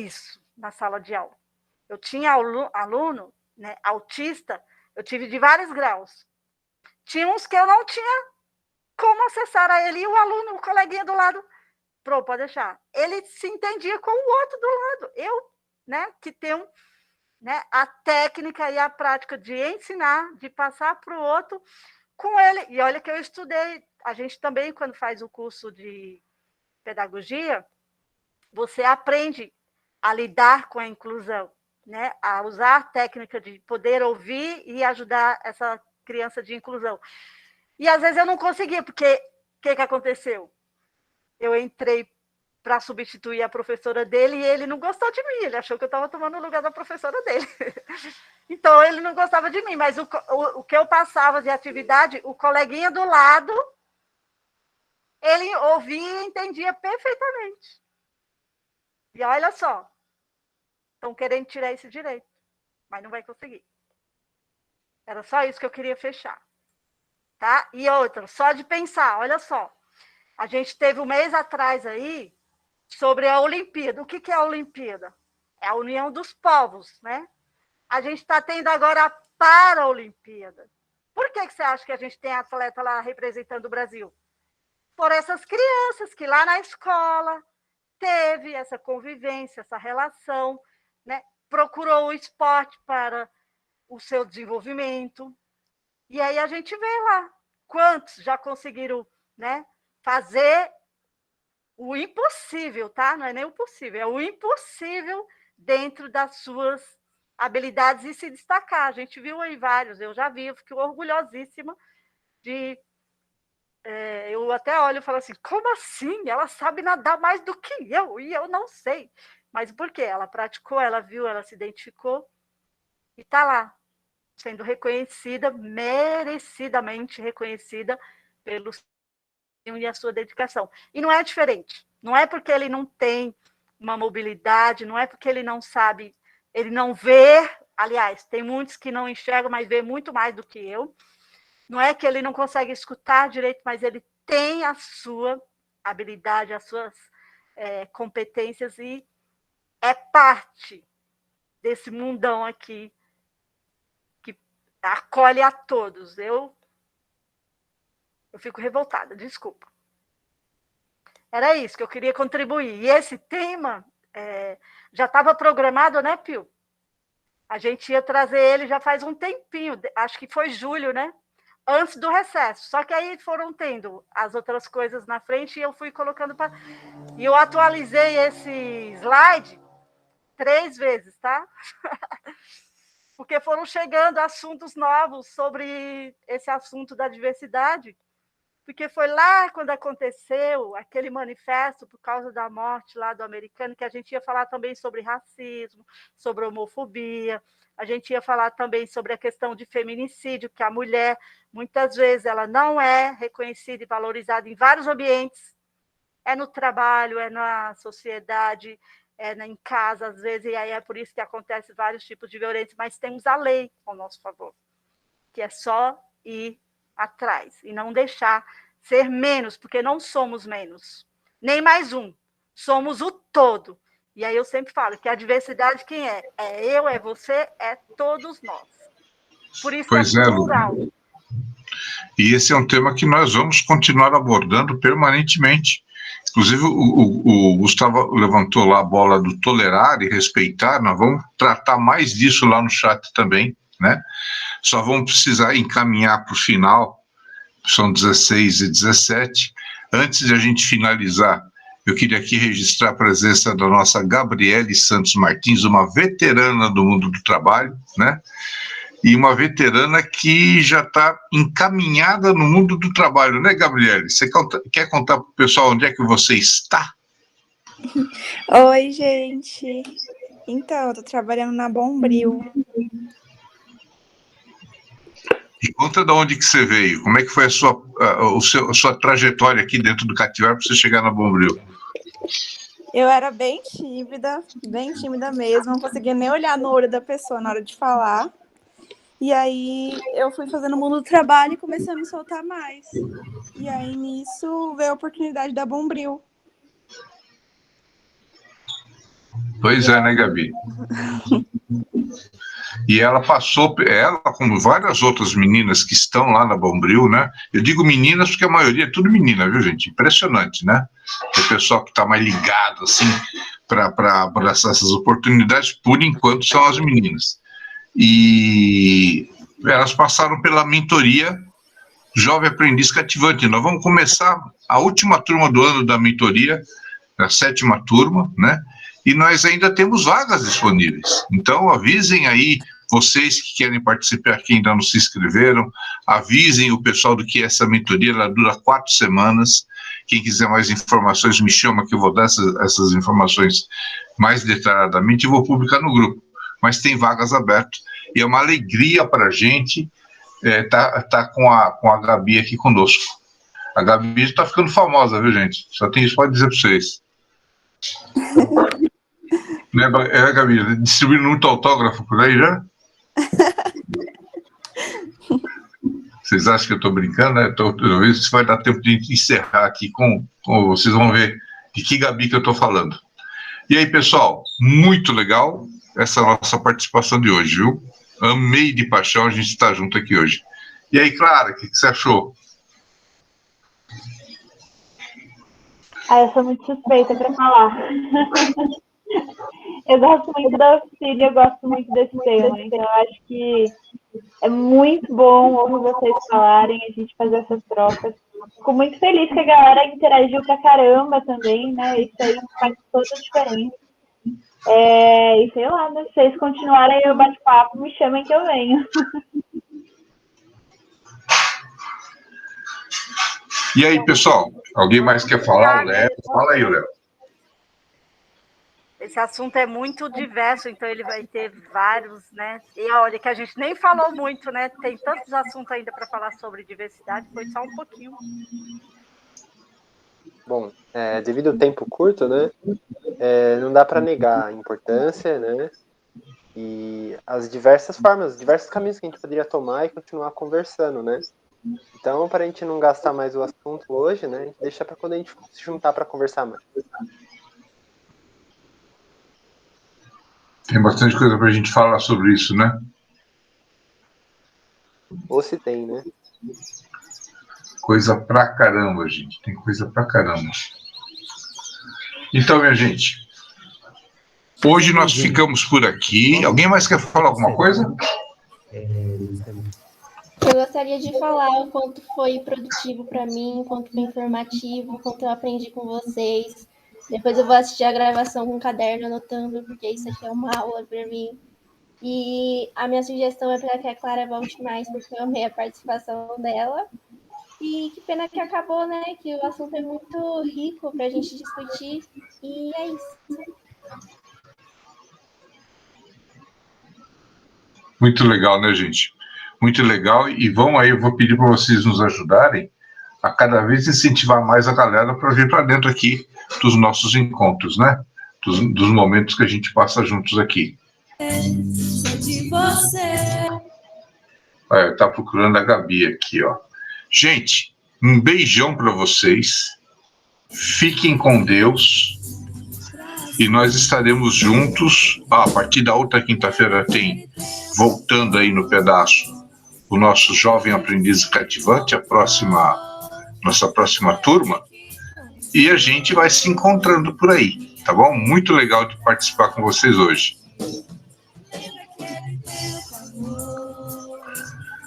isso na sala de aula. Eu tinha aluno, né, autista, eu tive de vários graus. Tinha uns que eu não tinha como acessar a ele, e o aluno, o coleguinha do lado, pode deixar. Ele se entendia com o outro do lado. Eu, né, que tenho, né, a técnica e a prática de ensinar, de passar para o outro com ele. E olha que eu estudei, a gente também, quando faz o curso de pedagogia, você aprende a lidar com a inclusão, né, a usar a técnica de poder ouvir e ajudar essa criança de inclusão. E às vezes eu não conseguia, porque o que aconteceu? Eu entrei para substituir a professora dele e ele não gostou de mim, ele achou que eu estava tomando o lugar da professora dele. Então, ele não gostava de mim, mas o que eu passava de atividade, o coleguinha do lado, ele ouvia e entendia perfeitamente. E olha só, estão querendo tirar esse direito, mas não vai conseguir. Era só isso que eu queria fechar. Tá? E outra, só de pensar, olha só, a gente teve um mês atrás aí, sobre a Olimpíada. O que é a Olimpíada? É a união dos povos, né? A gente está tendo agora a Paralimpíada. Por que você acha que a gente tem atleta lá representando o Brasil? Por essas crianças que lá na escola teve essa convivência, essa relação, né? Procurou o esporte para o seu desenvolvimento. E aí a gente vê lá quantos já conseguiram, né, fazer o impossível, tá? Não é nem o possível, é o impossível dentro das suas habilidades e se destacar. A gente viu aí vários, eu já vi, eu fiquei orgulhosíssima de... eu até olho e falo assim, como assim? Ela sabe nadar mais do que eu, e eu não sei. Mas por quê? Ela praticou, ela viu, ela se identificou e está lá, sendo reconhecida, merecidamente reconhecida pelo e a sua dedicação. E não é diferente. Não é porque ele não tem uma mobilidade, não é porque ele não sabe, ele não vê aliás, tem muitos que não enxergam, mas vê muito mais do que eu. Não é que ele não consegue escutar direito, mas ele tem a sua habilidade, as suas competências e é parte desse mundão aqui que acolhe a todos. Eu fico revoltada, desculpa. Era isso que eu queria contribuir. E esse tema já estava programado, né, Pio? A gente ia trazer ele já faz um tempinho, acho que foi julho, né? Antes do recesso. Só que aí foram tendo as outras coisas na frente e eu fui colocando para. E eu atualizei esse slide 3 vezes, tá? Porque foram chegando assuntos novos sobre esse assunto da diversidade. Porque foi lá quando aconteceu aquele manifesto por causa da morte lá do americano, que a gente ia falar também sobre racismo, sobre homofobia, a gente ia falar também sobre a questão de feminicídio, que a mulher, muitas vezes, ela não é reconhecida e valorizada em vários ambientes, é no trabalho, é na sociedade, em casa, às vezes, e aí é por isso que acontece vários tipos de violência, mas temos a lei ao nosso favor, que é só ir atrás e não deixar ser menos, porque não somos menos, nem mais um, somos o todo. E aí eu sempre falo que a diversidade quem é? É eu, é você, é todos nós. Por isso pois é Lu. plural. E esse é um tema que nós vamos continuar abordando permanentemente. Inclusive, o Gustavo levantou lá a bola do tolerar e respeitar, nós vamos tratar mais disso lá no chat também, né? Só vamos precisar encaminhar para o final, são 16h17. Antes de a gente finalizar, eu queria aqui registrar a presença da nossa Gabriele Santos Martins, uma veterana do mundo do trabalho, né? E uma veterana que já está encaminhada no mundo do trabalho, né, Gabriele? Você quer contar para o pessoal onde é que você está? Oi, gente. Então, eu tô trabalhando na Bombril. E conta de onde que você veio. Como é que foi a sua trajetória aqui dentro do Cativar para você chegar na Bombril? Eu era bem tímida mesmo. Não conseguia nem olhar no olho da pessoa na hora de falar. E aí eu fui fazendo o mundo do trabalho e comecei a me soltar mais. E aí nisso veio a oportunidade da Bombril. Pois é, né, Gabi? E ela passou, ela como várias outras meninas que estão lá na Bombril, né? Eu digo meninas porque a maioria é tudo menina, viu, gente? Impressionante, né? O pessoal que está mais ligado, assim, para abraçar essas oportunidades, por enquanto, são as meninas. E elas passaram pela mentoria Jovem Aprendiz Cativante. Nós vamos começar a última turma do ano da mentoria, a 7ª turma, né? E nós ainda temos vagas disponíveis. Então, avisem aí vocês que querem participar, que ainda não se inscreveram, avisem o pessoal do que é essa mentoria, ela dura 4 semanas. Quem quiser mais informações, me chama que eu vou dar essas informações mais detalhadamente e vou publicar no grupo. Mas tem vagas abertas. E é uma alegria para a gente tá com a Gabi aqui conosco. A Gabi está ficando famosa, viu, gente? Só tem isso para dizer para vocês. Né, Gabi? Distribuindo muito autógrafo por aí já? Vocês acham que eu estou brincando, né? Talvez isso vai dar tempo de encerrar aqui com vocês vão ver de que Gabi que eu estou falando. E aí, pessoal, muito legal essa nossa participação de hoje, viu? Amei de paixão a gente estar junto aqui hoje. E aí, Clara, o que você achou? Eu sou muito suspeita para falar. Eu gosto muito da oficina, eu gosto muito desse tema, então eu acho que é muito bom ouvir vocês falarem, a gente fazer essas trocas. Fico muito feliz que a galera interagiu pra caramba também, né? Isso aí faz toda a diferença. E sei lá, né? Se vocês continuarem o bate-papo, me chamem que eu venho. E aí, pessoal? Alguém mais quer falar? O Léo? Fala aí, Léo. Esse assunto é muito diverso, então ele vai ter vários, né? E olha, que a gente nem falou muito, né? Tem tantos assuntos ainda para falar sobre diversidade, foi só um pouquinho. Bom, devido ao tempo curto, né? Não dá para negar a importância, né? E as diversas formas, os diversos caminhos que a gente poderia tomar e continuar conversando, né? Então, para a gente não gastar mais o assunto hoje, né? A gente deixa para quando a gente se juntar para conversar mais. Tem bastante coisa para a gente falar sobre isso, né? Ou se tem, né? Coisa pra caramba, gente. Tem coisa pra caramba. Então, minha gente, hoje nós ficamos por aqui. Alguém mais quer falar alguma coisa? Eu gostaria de falar o quanto foi produtivo para mim, o quanto foi informativo, o quanto eu aprendi com vocês. Depois eu vou assistir a gravação com um caderno anotando, porque isso aqui é uma aula para mim. E a minha sugestão é para que a Clara volte mais, porque eu amei a participação dela. E que pena que acabou, né? Que o assunto é muito rico para a gente discutir. E é isso. Muito legal, né, gente? Muito legal. E vão aí, eu vou pedir para vocês nos ajudarem a cada vez incentivar mais a galera para vir para dentro aqui dos nossos encontros, né? Dos momentos que a gente passa juntos aqui. Olha, tá procurando a Gabi aqui, ó. Gente, um beijão para vocês. Fiquem com Deus. E nós estaremos juntos. A partir da outra quinta-feira tem, voltando aí no pedaço, o nosso Jovem Aprendiz Cativante, nossa próxima turma. E a gente vai se encontrando por aí, tá bom? Muito legal de participar com vocês hoje.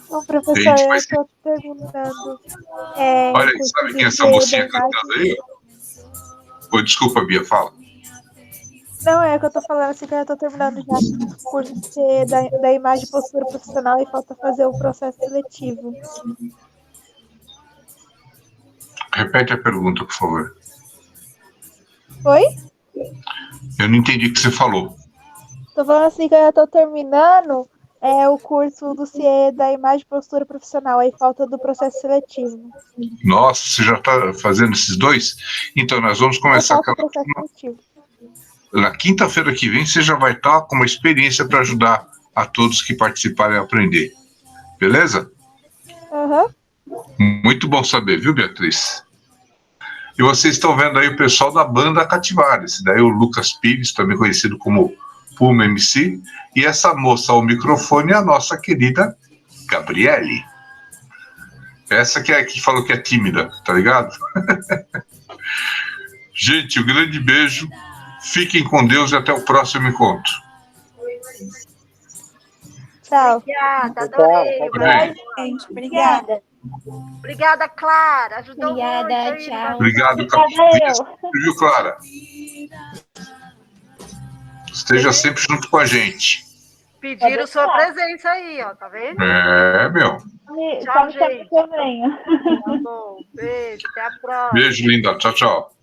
Bom, professor, eu estou terminando. Olha aí, sabe quem é essa mocinha cantando aí? Oh, desculpa, Bia, fala. Não, é que eu tô falando assim, que eu tô terminando já o curso da imagem e postura profissional e falta fazer o processo seletivo. Repete a pergunta, por favor. Oi? Eu não entendi o que você falou. Tô falando assim que eu já tô terminando o curso do CIE da imagem e postura profissional, aí falta do processo seletivo. Nossa, você já está fazendo esses dois? Então, nós vamos começar na quinta-feira que vem, você já vai estar com uma experiência para ajudar a todos que participarem a aprender. Beleza? Uhum. Muito bom saber, viu, Beatriz? E vocês estão vendo aí o pessoal da banda Cativar. Esse daí é o Lucas Pires, também conhecido como Puma MC. E essa moça ao microfone é a nossa querida Gabriele. Essa que falou que é tímida, tá ligado? Gente, um grande beijo. Fiquem com Deus e até o próximo encontro. Tchau. Obrigada, adorei. Bem. Gente, obrigada. Obrigada, Clara. Ajudou Obrigada, muito. tchau. Obrigado, viu, Clara? Esteja sempre junto com a gente. Pediram sua presença aí, ó, tá vendo? É, meu. Tchau, gente. Tá bom, beijo, até a próxima. Beijo, linda. Tchau, tchau.